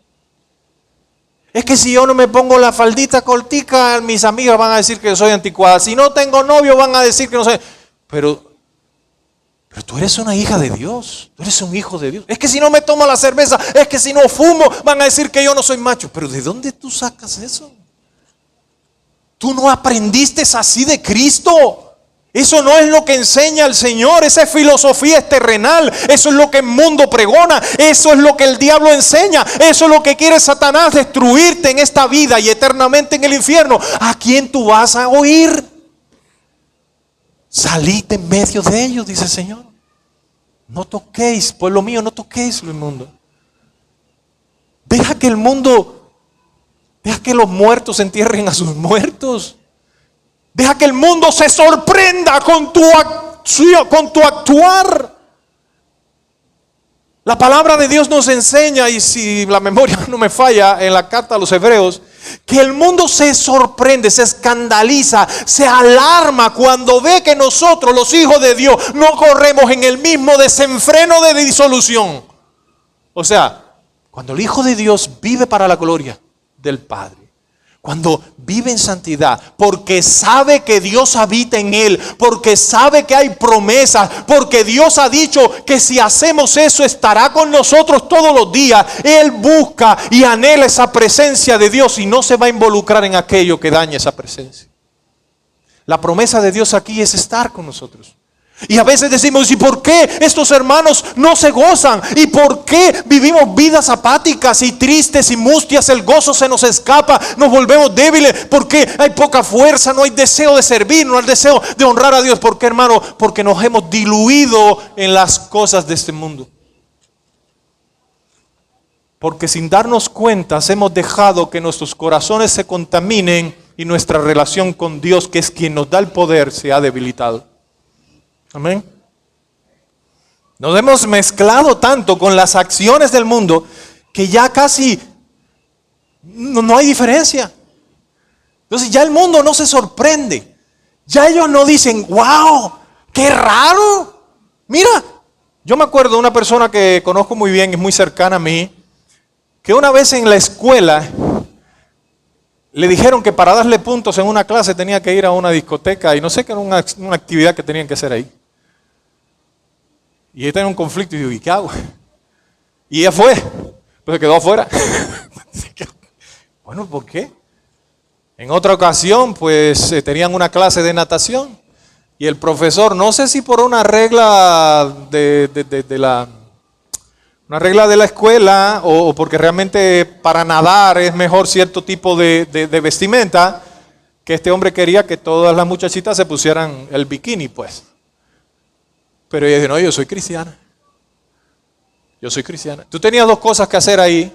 Es que si yo no me pongo la faldita cortica, mis amigas van a decir que soy anticuada. Si no tengo novio, van a decir que no soy. Pero tú eres una hija de Dios, tú eres un hijo de Dios. Es que si no me tomo la cerveza, es que si no fumo, van a decir que yo no soy macho. Pero ¿de dónde tú sacas eso? ¿Tú no aprendiste así de Cristo? Eso no es lo que enseña el Señor, esa filosofía es terrenal, eso es lo que el mundo pregona, eso es lo que el diablo enseña, eso es lo que quiere Satanás, destruirte en esta vida y eternamente en el infierno. ¿A quién tú vas a oír? Salid en medio de ellos, dice el Señor. No toquéis, pueblo mío, no toquéis lo inmundo. Deja que el mundo, deja que los muertos entierren a sus muertos. Deja que el mundo se sorprenda con tu acción, con tu actuar. La palabra de Dios nos enseña, y si la memoria no me falla, en la carta a los Hebreos, que el mundo se sorprende, se escandaliza, se alarma cuando ve que nosotros, los hijos de Dios, no corremos en el mismo desenfreno de disolución. O sea, cuando el Hijo de Dios vive para la gloria del Padre, Cuando vive en santidad, porque sabe que Dios habita en él, porque sabe que hay promesas, porque Dios ha dicho que si hacemos eso estará con nosotros todos los días. Él busca y anhela esa presencia de Dios y no se va a involucrar en aquello que dañe esa presencia. La promesa de Dios aquí es estar con nosotros. Y a veces decimos, ¿y por qué estos hermanos no se gozan? ¿Y por qué vivimos vidas apáticas y tristes y mustias? El gozo se nos escapa, nos volvemos débiles. ¿Por qué hay poca fuerza? No hay deseo de servir, no hay deseo de honrar a Dios. ¿Por qué, hermano? Porque nos hemos diluido en las cosas de este mundo. Porque sin darnos cuenta hemos dejado que nuestros corazones se contaminen y nuestra relación con Dios, que es quien nos da el poder, se ha debilitado. Amén. Nos hemos mezclado tanto con las acciones del mundo que ya casi no hay diferencia. Entonces ya el mundo no se sorprende. Ya ellos no dicen, wow, qué raro. Mira, yo me acuerdo de una persona que conozco muy bien, es muy cercana a mí, que una vez en la escuela le dijeron que para darle puntos en una clase tenía que ir a una discoteca y no sé qué era una actividad que tenían que hacer ahí. Y ella tenía un conflicto y digo, ¿y qué hago? Y ella fue, pues se quedó afuera. Bueno, ¿por qué? En otra ocasión, pues tenían una clase de natación y el profesor, no sé si por una regla una regla de la escuela o porque realmente para nadar es mejor cierto tipo de vestimenta, que este hombre quería que todas las muchachitas se pusieran el bikini, pues. Pero ella dice, no, yo soy cristiana. Yo soy cristiana. Tú tenías dos cosas que hacer ahí.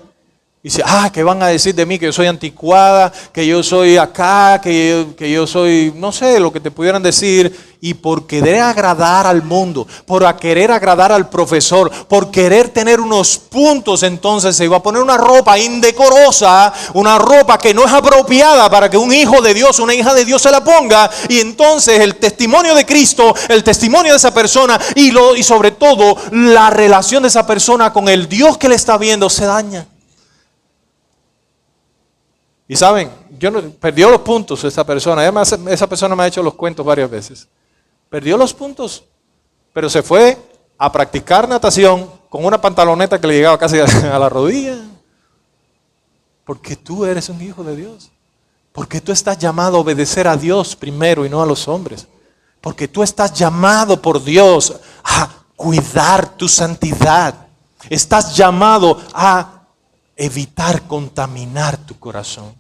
Y dice, ¿qué van a decir de mí? Que yo soy anticuada, que yo soy acá, que yo soy, no sé, lo que te pudieran decir. Y por querer agradar al mundo, por querer agradar al profesor, por querer tener unos puntos, entonces se iba a poner una ropa indecorosa, una ropa que no es apropiada para que un hijo de Dios, una hija de Dios se la ponga. Y entonces el testimonio de Cristo, el testimonio de esa persona y sobre todo la relación de esa persona con el Dios que le está viendo se daña. Y saben, perdió los puntos esa persona. Además, esa persona me ha hecho los cuentos varias veces. Perdió los puntos, pero se fue a practicar natación con una pantaloneta que le llegaba casi a la rodilla. Porque tú eres un hijo de Dios. Porque tú estás llamado a obedecer a Dios primero y no a los hombres. Porque tú estás llamado por Dios a cuidar tu santidad. Estás llamado a evitar contaminar tu corazón.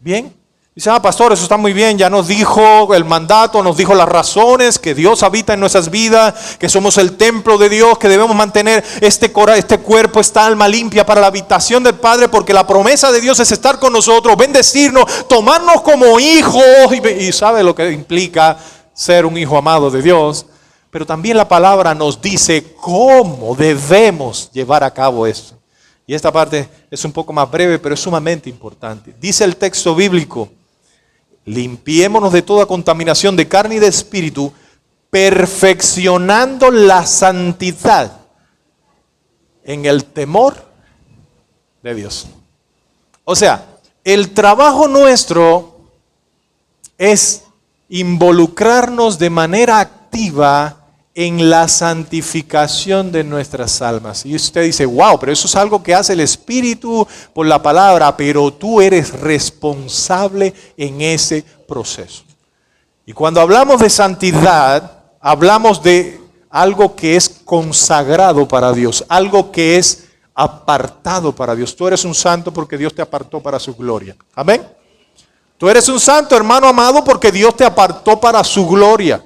¿Bien? Dice, pastor, eso está muy bien, ya nos dijo el mandato, nos dijo las razones, que Dios habita en nuestras vidas, que somos el templo de Dios, que debemos mantener este cuerpo, esta alma limpia para la habitación del Padre, porque la promesa de Dios es estar con nosotros, bendecirnos, tomarnos como hijos, y sabe lo que implica ser un hijo amado de Dios. Pero también la palabra nos dice cómo debemos llevar a cabo esto. Y esta parte es un poco más breve, pero es sumamente importante. Dice el texto bíblico, limpiémonos de toda contaminación de carne y de espíritu, perfeccionando la santidad en el temor de Dios. O sea, el trabajo nuestro es involucrarnos de manera activa en la santificación de nuestras almas. Y usted dice, wow, pero eso es algo que hace el Espíritu por la palabra, pero tú eres responsable en ese proceso. Y cuando hablamos de santidad, hablamos de algo que es consagrado para Dios, algo que es apartado para Dios. Tú eres un santo porque Dios te apartó para su gloria. Amén. Tú eres un santo, hermano amado, porque Dios te apartó para su gloria,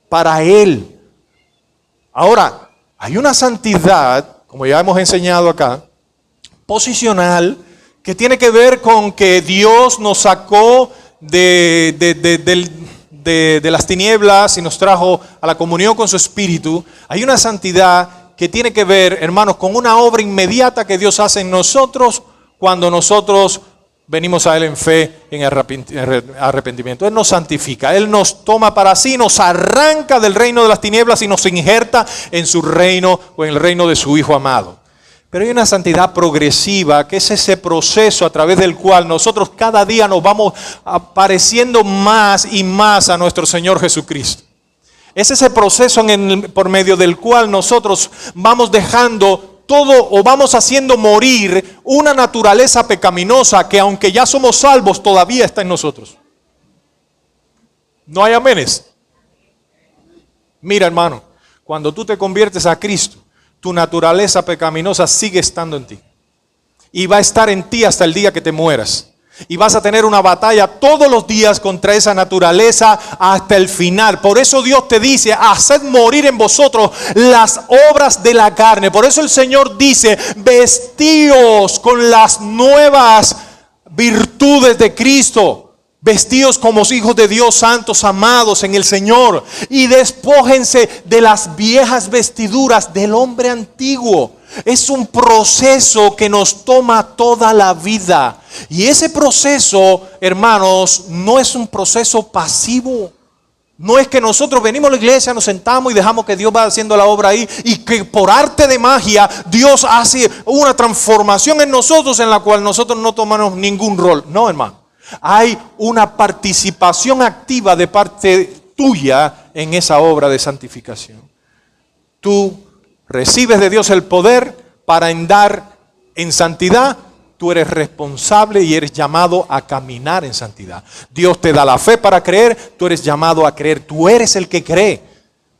para Él. Ahora, hay una santidad, como ya hemos enseñado acá, posicional, que tiene que ver con que Dios nos sacó de las tinieblas y nos trajo a la comunión con su Espíritu. Hay una santidad que tiene que ver, hermanos, con una obra inmediata que Dios hace en nosotros cuando nosotros venimos a Él en fe, en arrepentimiento. Él nos santifica, Él nos toma para sí, nos arranca del reino de las tinieblas y nos injerta en su reino o en el reino de su Hijo amado. Pero hay una santidad progresiva, que es ese proceso a través del cual nosotros cada día nos vamos pareciendo más y más a nuestro Señor Jesucristo. Es ese proceso por medio del cual nosotros vamos dejando todo o vamos haciendo morir una naturaleza pecaminosa que, aunque ya somos salvos, todavía está en nosotros. ¿No hay amenes? Mira, hermano, cuando tú te conviertes a Cristo, tu naturaleza pecaminosa sigue estando en ti. Y va a estar en ti hasta el día que te mueras. Y vas a tener una batalla todos los días contra esa naturaleza hasta el final. Por eso Dios te dice, haced morir en vosotros las obras de la carne. Por eso el Señor dice, vestíos con las nuevas virtudes de Cristo. Vestíos como hijos de Dios, santos, amados en el Señor. Y despójense de las viejas vestiduras del hombre antiguo. Es un proceso que nos toma toda la vida. Y ese proceso, hermanos, no es un proceso pasivo. No es que nosotros venimos a la iglesia, nos sentamos y dejamos que Dios va haciendo la obra ahí y que por arte de magia Dios hace una transformación en nosotros en la cual nosotros no tomamos ningún rol. No, hermano. Hay una participación activa de parte tuya en esa obra de santificación. Tú recibes de Dios el poder para andar en santidad. Tú eres responsable y eres llamado a caminar en santidad. Dios te da la fe para creer, tú eres llamado a creer. Tú eres el que cree.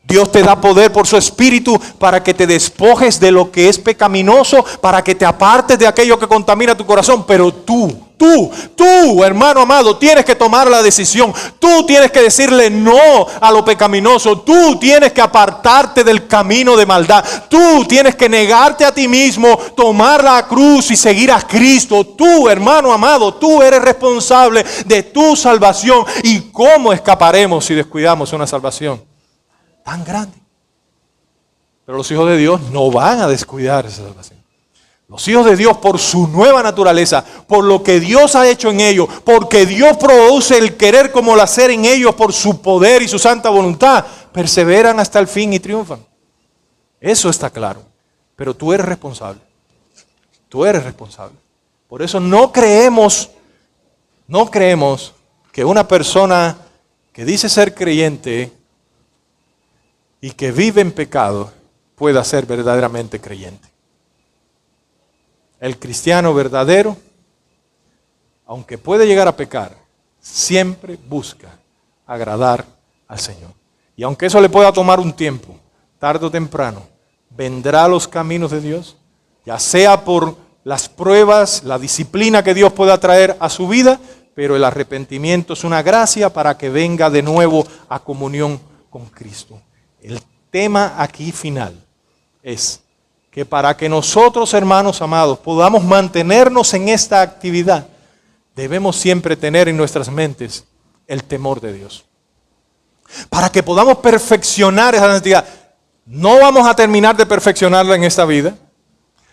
Dios te da poder por su Espíritu para que te despojes de lo que es pecaminoso, para que te apartes de aquello que contamina tu corazón. Pero tú, hermano amado, tienes que tomar la decisión. Tú tienes que decirle no a lo pecaminoso. Tú tienes que apartarte del camino de maldad. Tú tienes que negarte a ti mismo, tomar la cruz y seguir a Cristo. Tú, hermano amado, tú eres responsable de tu salvación. ¿Y cómo escaparemos si descuidamos una salvación tan grande? Pero los hijos de Dios no van a descuidar esa salvación. Los hijos de Dios, por su nueva naturaleza, por lo que Dios ha hecho en ellos, porque Dios produce el querer como el hacer en ellos por su poder y su santa voluntad, perseveran hasta el fin y triunfan. Eso está claro. Pero tú eres responsable. Tú eres responsable. Por eso no creemos que una persona que dice ser creyente y que vive en pecado pueda ser verdaderamente creyente. El cristiano verdadero, aunque puede llegar a pecar, siempre busca agradar al Señor. Y aunque eso le pueda tomar un tiempo, tarde o temprano, vendrá a los caminos de Dios, ya sea por las pruebas, la disciplina que Dios pueda traer a su vida, pero el arrepentimiento es una gracia para que venga de nuevo a comunión con Cristo. El tema aquí final es que para que nosotros, hermanos amados, podamos mantenernos en esta actividad, debemos siempre tener en nuestras mentes el temor de Dios. Para que podamos perfeccionar esa santidad. No vamos a terminar de perfeccionarla en esta vida.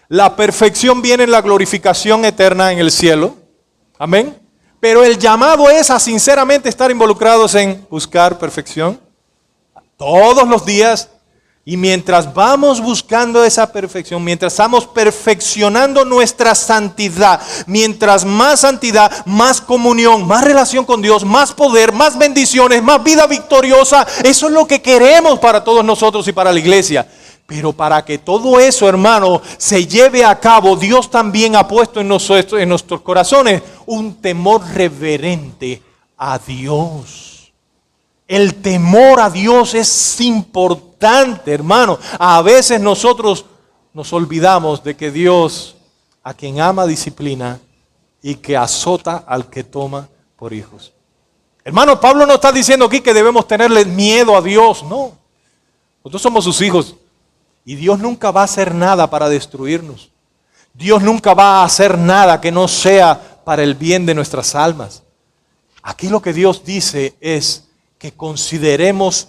La perfección viene en la glorificación eterna en el cielo. Amén. Pero el llamado es a sinceramente estar involucrados en buscar perfección todos los días. Y mientras vamos buscando esa perfección, mientras estamos perfeccionando nuestra santidad, mientras más santidad, más comunión, más relación con Dios, más poder, más bendiciones, más vida victoriosa, eso es lo que queremos para todos nosotros y para la iglesia. Pero para que todo eso, hermano, se lleve a cabo, Dios también ha puesto en nuestros corazones un temor reverente a Dios. El temor a Dios es importante, hermano. A veces nosotros nos olvidamos de que Dios, a quien ama, disciplina y que azota al que toma por hijos. Hermano, Pablo no está diciendo aquí que debemos tenerle miedo a Dios, no. Nosotros somos sus hijos y Dios nunca va a hacer nada para destruirnos. Dios nunca va a hacer nada que no sea para el bien de nuestras almas. Aquí lo que Dios dice es que consideremos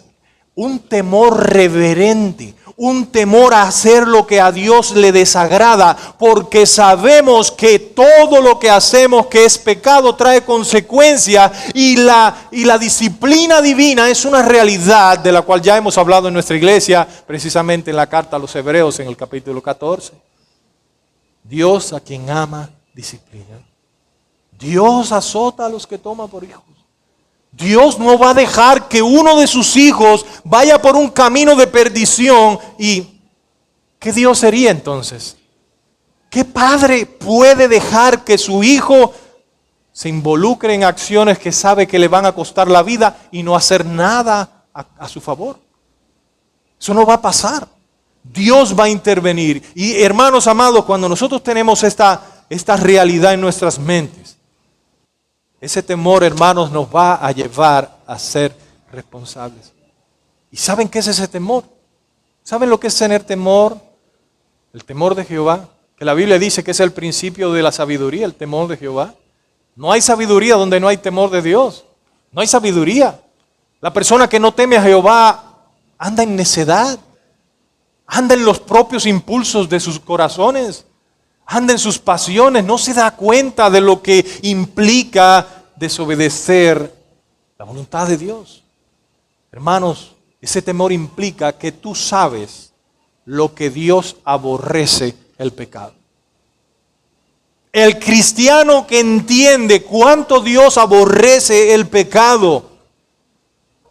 un temor reverente, un temor a hacer lo que a Dios le desagrada, porque sabemos que todo lo que hacemos que es pecado trae consecuencias y la disciplina divina es una realidad de la cual ya hemos hablado en nuestra iglesia, precisamente en la carta a los Hebreos en el capítulo 14. Dios a quien ama, disciplina. Dios azota a los que toma por hijos. Dios no va a dejar que uno de sus hijos vaya por un camino de perdición. ¿Y qué Dios sería entonces? ¿Qué padre puede dejar que su hijo se involucre en acciones que sabe que le van a costar la vida y no hacer nada a su favor? Eso no va a pasar. Dios va a intervenir. Y hermanos amados, cuando nosotros tenemos esta realidad en nuestras mentes, ese temor, hermanos, nos va a llevar a ser responsables. ¿Y saben qué es ese temor? ¿Saben lo que es tener temor? El temor de Jehová, que la Biblia dice que es el principio de la sabiduría, el temor de Jehová. No hay sabiduría donde no hay temor de Dios. No hay sabiduría. La persona que no teme a Jehová anda en necedad, anda en los propios impulsos de sus corazones, anda en sus pasiones, no se da cuenta de lo que implica desobedecer la voluntad de Dios. Hermanos, ese temor implica que tú sabes lo que Dios aborrece, el pecado. El cristiano que entiende cuánto Dios aborrece el pecado,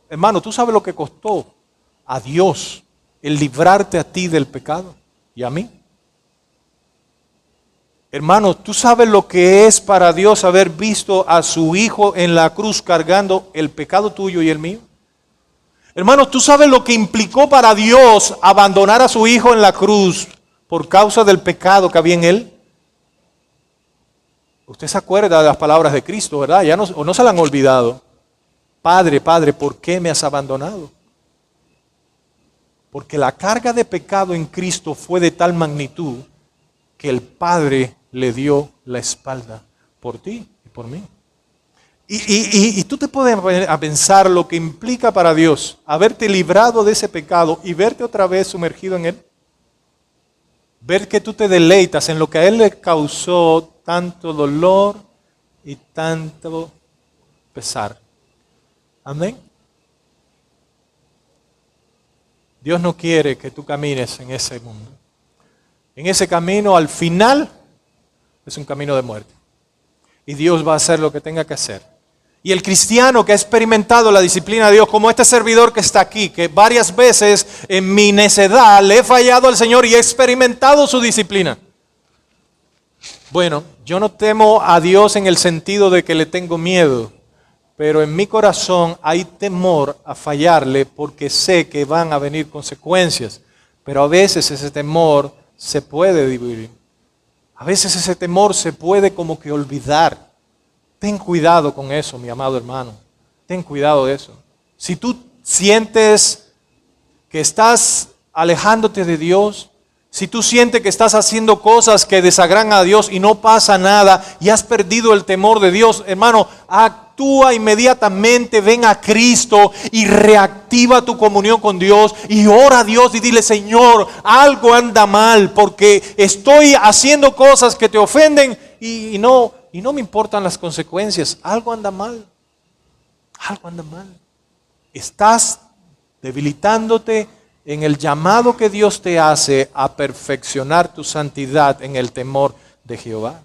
hermano, tú sabes lo que costó a Dios el librarte a ti del pecado y a mí. Hermano, tú sabes lo que es para Dios haber visto a su Hijo en la cruz cargando el pecado tuyo y el mío. Hermano, tú sabes lo que implicó para Dios abandonar a su Hijo en la cruz por causa del pecado que había en él. Usted se acuerda de las palabras de Cristo, ¿verdad? Ya no se la han olvidado. Padre, Padre, ¿por qué me has abandonado? Porque la carga de pecado en Cristo fue de tal magnitud que el Padre le dio la espalda por ti y por mí. Y tú te puedes a pensar lo que implica para Dios haberte librado de ese pecado y verte otra vez sumergido en él. Ver que tú te deleitas en lo que a él le causó tanto dolor y tanto pesar. Amén. Dios no quiere que tú camines en ese mundo. En ese camino, al final, es un camino de muerte. Y Dios va a hacer lo que tenga que hacer. Y el cristiano que ha experimentado la disciplina de Dios, como este servidor que está aquí, que varias veces en mi necedad le he fallado al Señor y he experimentado su disciplina. Bueno, yo no temo a Dios en el sentido de que le tengo miedo, pero en mi corazón hay temor a fallarle porque sé que van a venir consecuencias. Pero a veces ese temor se puede dividir. A veces ese temor se puede como que olvidar. Ten cuidado con eso, mi amado hermano. Ten cuidado de eso. Si tú sientes que estás alejándote de Dios, si tú sientes que estás haciendo cosas que desagradan a Dios y no pasa nada y has perdido el temor de Dios, hermano, actúa inmediatamente, ven a Cristo y reactiva tu comunión con Dios y ora a Dios y dile: Señor, algo anda mal porque estoy haciendo cosas que te ofenden y no me importan las consecuencias. Algo anda mal. Algo anda mal. Estás debilitándote en el llamado que Dios te hace a perfeccionar tu santidad en el temor de Jehová.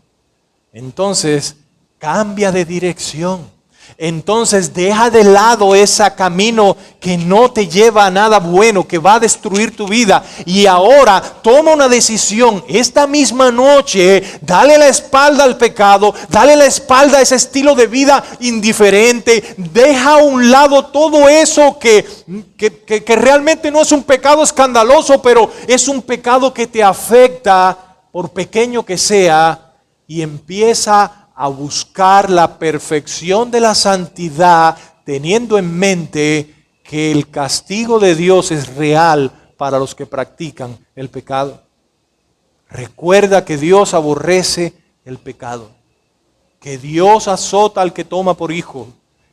Entonces, cambia de dirección. Entonces deja de lado ese camino que no te lleva a nada bueno, que va a destruir tu vida. Y ahora toma una decisión. Esta misma noche, dale la espalda al pecado, dale la espalda a ese estilo de vida indiferente. Deja a un lado todo eso que realmente no es un pecado escandaloso, pero es un pecado que te afecta, por pequeño que sea, y empieza a buscar la perfección de la santidad, teniendo en mente que el castigo de Dios es real para los que practican el pecado. Recuerda que Dios aborrece el pecado, que Dios azota al que toma por hijo,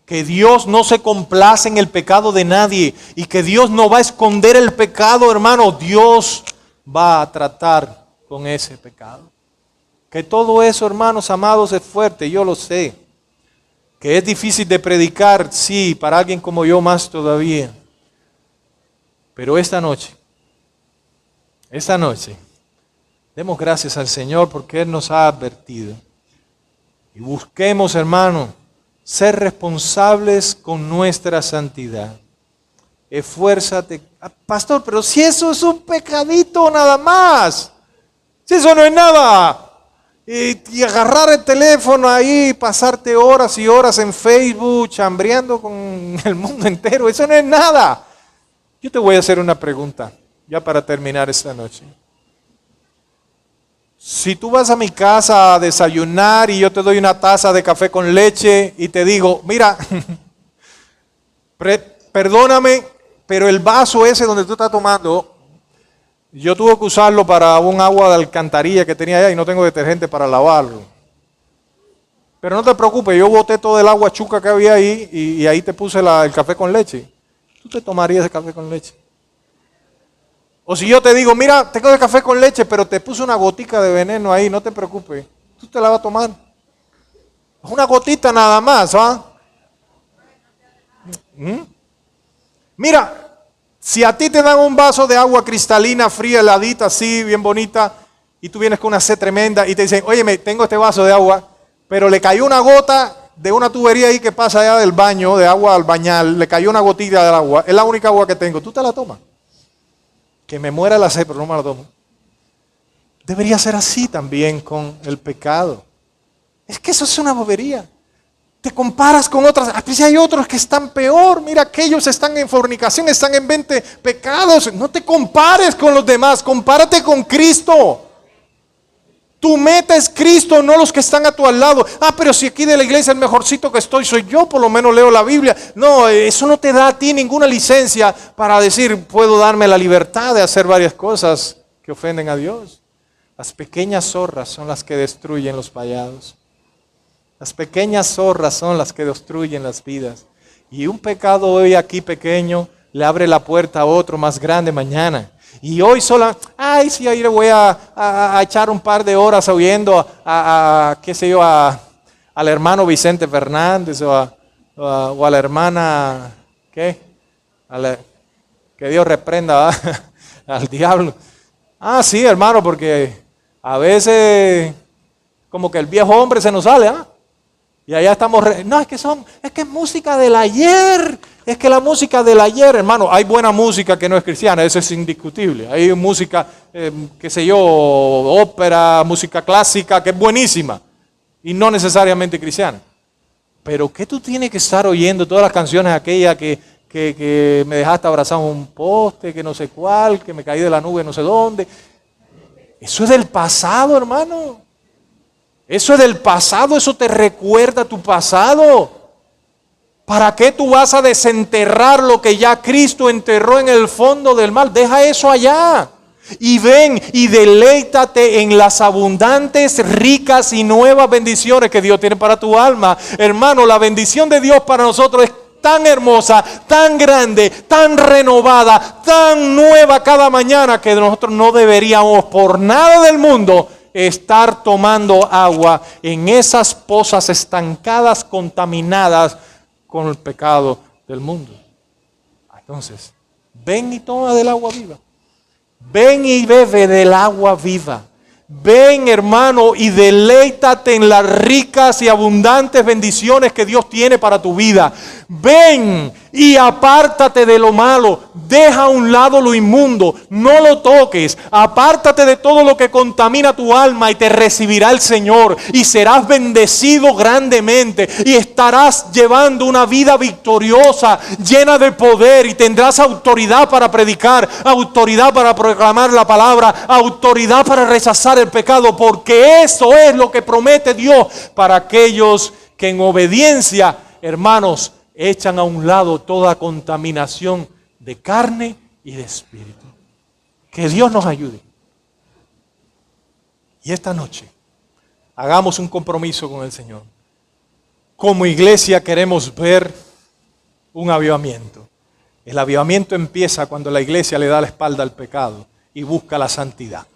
que Dios no se complace en el pecado de nadie y que Dios no va a esconder el pecado, hermano. Dios va a tratar con ese pecado. Que todo eso, hermanos amados, es fuerte, yo lo sé. Que es difícil de predicar, sí, para alguien como yo más todavía. Pero esta noche, Demos gracias al Señor porque Él nos ha advertido. Y busquemos, hermano, ser responsables con nuestra santidad. Esfuérzate. Pastor, pero si eso es un pecadito nada más. Si eso no es nada. Y agarrar el teléfono ahí y pasarte horas y horas en Facebook chambreando con el mundo entero. Eso no es nada. Yo te voy a hacer una pregunta, ya para terminar esta noche. Si tú vas a mi casa a desayunar y yo te doy una taza de café con leche y te digo, mira, perdóname, pero el vaso ese donde tú estás tomando, yo tuve que usarlo para un agua de alcantarilla que tenía allá y no tengo detergente para lavarlo. Pero no te preocupes, yo boté todo el agua chuca que había ahí y ahí te puse el café con leche. ¿Tú te tomarías el café con leche? O si yo te digo, mira, tengo el café con leche, pero te puse una gotica de veneno ahí, no te preocupes, tú te la vas a tomar. Una gotita nada más, ¿ah? Mira, si a ti te dan un vaso de agua cristalina, fría, heladita, así, bien bonita, y tú vienes con una sed tremenda y te dicen, óyeme, tengo este vaso de agua, pero le cayó una gota de una tubería ahí que pasa allá del baño, de agua al bañal, le cayó una gotita del agua, es la única agua que tengo, tú te la tomas. Que me muera la sed, pero no me la tomo. Debería ser así también con el pecado. Es que eso es una bobería. Te comparas con otras. Si hay otros que están peor. Mira, aquellos están en fornicación, están en 20 pecados. No te compares con los demás. Compárate con Cristo. Tu meta es Cristo, no los que están a tu al lado. Pero si aquí de la iglesia el mejorcito que estoy soy yo, por lo menos leo la Biblia. No, eso no te da a ti ninguna licencia para decir, puedo darme la libertad de hacer varias cosas que ofenden a Dios. Las pequeñas zorras son las que destruyen los vallados. Las pequeñas zorras son las que destruyen las vidas. Y un pecado hoy aquí pequeño le abre la puerta a otro más grande mañana. Y hoy sí, ahí le voy a echar un par de horas oyendo qué sé yo, al hermano Vicente Fernández o a la hermana, ¿qué? Que Dios reprenda al diablo. Sí, hermano, porque a veces como que el viejo hombre se nos sale, y allá estamos, no, es que es música del ayer. Es que la música del ayer, hermano, hay buena música que no es cristiana, eso es indiscutible. Hay música, qué sé yo, ópera, música clásica, que es buenísima y no necesariamente cristiana. Pero ¿qué tú tienes que estar oyendo todas las canciones aquellas que me dejaste abrazado en un poste, que no sé cuál, que me caí de la nube no sé dónde? Eso es del pasado, hermano. Eso es del pasado, eso te recuerda tu pasado. ¿Para qué tú vas a desenterrar lo que ya Cristo enterró en el fondo del mar? Deja eso allá. Y ven y deleítate en las abundantes, ricas y nuevas bendiciones que Dios tiene para tu alma. Hermano, la bendición de Dios para nosotros es tan hermosa, tan grande, tan renovada, tan nueva cada mañana que nosotros no deberíamos por nada del mundo estar tomando agua en esas pozas estancadas, contaminadas con el pecado del mundo. Entonces, ven y toma del agua viva. Ven y bebe del agua viva. Ven, hermano, y deleítate en las ricas y abundantes bendiciones que Dios tiene para tu vida. Ven y apártate de lo malo. Deja a un lado lo inmundo. No lo toques. Apártate de todo lo que contamina tu alma y te recibirá el Señor. Y serás bendecido grandemente. Y estarás llevando una vida victoriosa, llena de poder. Y tendrás autoridad para predicar, autoridad para proclamar la palabra, autoridad para rechazar el pecado. Porque eso es lo que promete Dios para aquellos que en obediencia, hermanos, echan a un lado toda contaminación de carne y de espíritu. Que Dios nos ayude. Y esta noche hagamos un compromiso con el Señor. Como iglesia queremos ver un avivamiento. El avivamiento empieza cuando la iglesia le da la espalda al pecado y busca la santidad.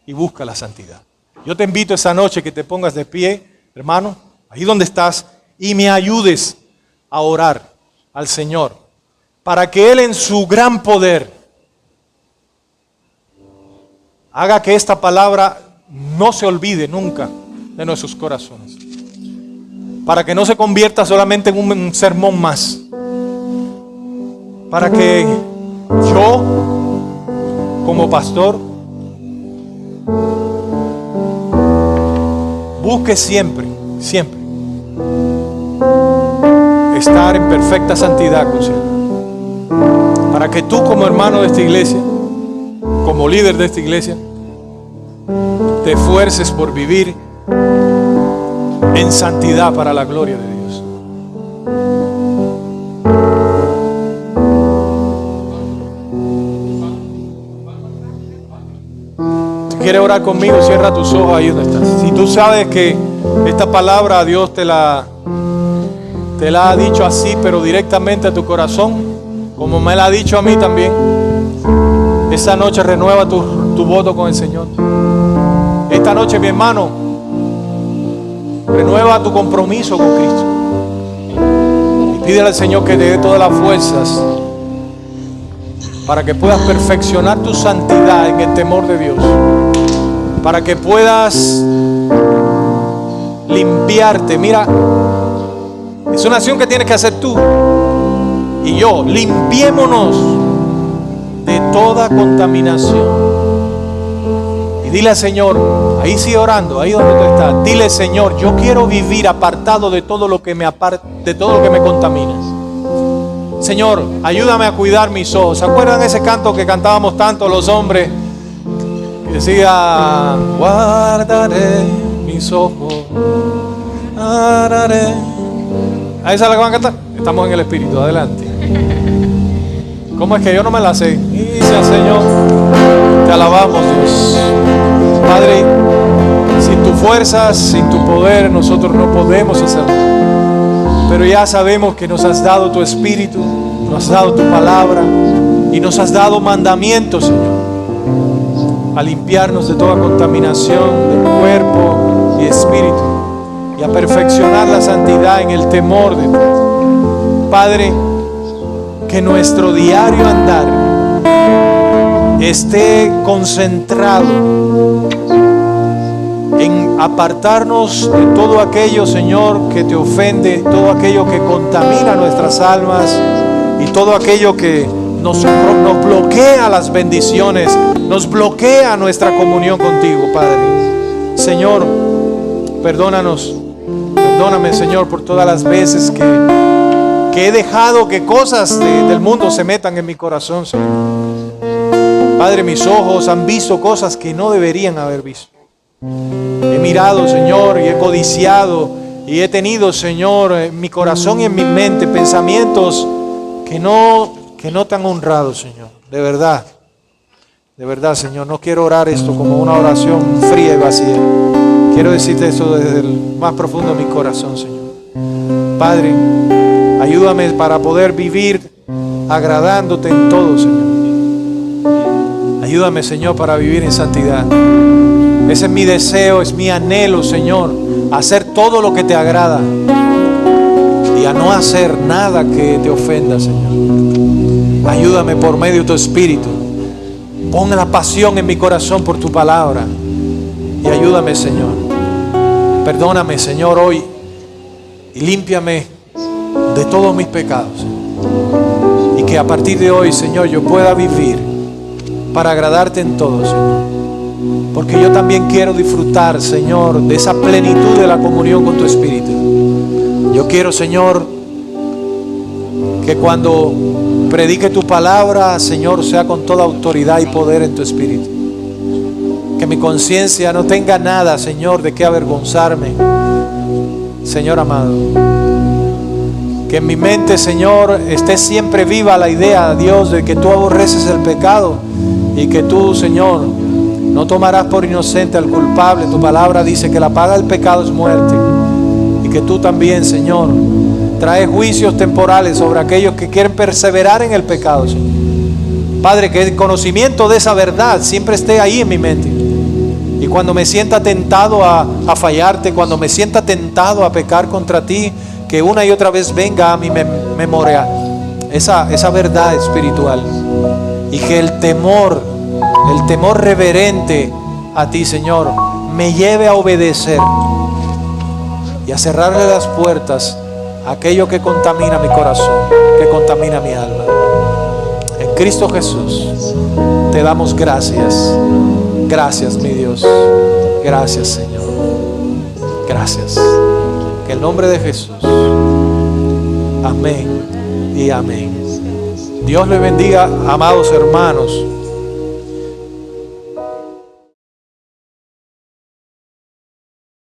Y busca la santidad. Yo te invito esa noche que te pongas de pie, hermano, ahí donde estás, y me ayudes a orar al Señor para que Él en su gran poder haga que esta palabra no se olvide nunca de nuestros corazones, para que no se convierta solamente en un sermón más, para que yo, como pastor, busque siempre estar en perfecta santidad con Señor, para que tú, como hermano de esta iglesia, como líder de esta iglesia, te esfuerces por vivir en santidad para la gloria de Dios. Si quieres orar conmigo, cierra tus ojos ahí donde estás. Si tú sabes que esta palabra Dios te la ha dicho así, pero directamente a tu corazón, como me la ha dicho a mí también, esta noche renueva tu voto con el Señor. Esta noche, mi hermano, renueva tu compromiso con Cristo y pídele al Señor que te dé todas las fuerzas para que puedas perfeccionar tu santidad en el temor de Dios, para que puedas limpiarte. Mira, es una acción que tienes que hacer tú y yo. Limpiémonos de toda contaminación. Y dile al Señor, ahí sigue orando, ahí donde tú estás. Dile, Señor, yo quiero vivir apartado de todo lo que me contamina. Señor, ayúdame a cuidar mis ojos. ¿Se acuerdan de ese canto que cantábamos tanto los hombres? Que decía, guardaré mis ojos, guardaré. ¿A esa es la que van a cantar? Estamos en el Espíritu, adelante. ¿Cómo es que yo no me la sé? Dice, Señor, te alabamos, Dios. Padre, sin tus fuerzas, sin tu poder, nosotros no podemos hacerlo. Pero ya sabemos que nos has dado tu Espíritu, nos has dado tu palabra y nos has dado mandamientos, Señor, a limpiarnos de toda contaminación de cuerpo y espíritu y a perfeccionar la santidad en el temor de Dios. Padre, que nuestro diario andar esté concentrado en apartarnos de todo aquello, Señor, que te ofende, todo aquello que contamina nuestras almas y todo aquello que nos bloquea las bendiciones, nos bloquea nuestra comunión contigo, Padre. Señor, perdóname, Señor, por todas las veces que he dejado que cosas del mundo se metan en mi corazón, Señor. Padre, mis ojos han visto cosas que no deberían haber visto. He mirado, Señor, y he codiciado y he tenido, Señor, en mi corazón y en mi mente pensamientos que no te han honrado, Señor. De verdad, Señor, no quiero orar esto como una oración fría y vacía. Quiero decirte eso desde el más profundo de mi corazón, Señor. Padre, ayúdame para poder vivir agradándote en todo, Señor. Ayúdame, Señor, para vivir en santidad. Ese es mi deseo, es mi anhelo, Señor, hacer todo lo que te agrada y a no hacer nada que te ofenda, Señor. Ayúdame por medio de tu Espíritu. Pon la pasión en mi corazón por tu palabra y ayúdame, Señor. Perdóname, Señor, hoy y límpiame de todos mis pecados. Y que a partir de hoy, Señor, yo pueda vivir para agradarte en todo, Señor. Porque yo también quiero disfrutar, Señor, de esa plenitud de la comunión con tu Espíritu. Yo quiero, Señor, que cuando predique tu palabra, Señor, sea con toda autoridad y poder en tu Espíritu. Que mi conciencia no tenga nada, Señor, de qué avergonzarme, Señor amado. Que en mi mente, Señor, esté siempre viva la idea, Dios, de que tú aborreces el pecado y que tú, Señor, no tomarás por inocente al culpable. Tu palabra dice que la paga del pecado es muerte. Y que tú también, Señor, traes juicios temporales sobre aquellos que quieren perseverar en el pecado, Señor. Padre, que el conocimiento de esa verdad siempre esté ahí en mi mente. Y cuando me sienta tentado a fallarte, cuando me sienta tentado a pecar contra ti, que una y otra vez venga a mi memoria esa verdad espiritual. Y que el temor el temor reverente a ti, Señor, me lleve a obedecer y a cerrarle las puertas a aquello que contamina mi corazón, que contamina mi alma. En Cristo Jesús te damos gracias. Gracias, mi Dios. Gracias, Señor. Gracias. En el nombre de Jesús. Amén y amén. Dios les bendiga, amados hermanos.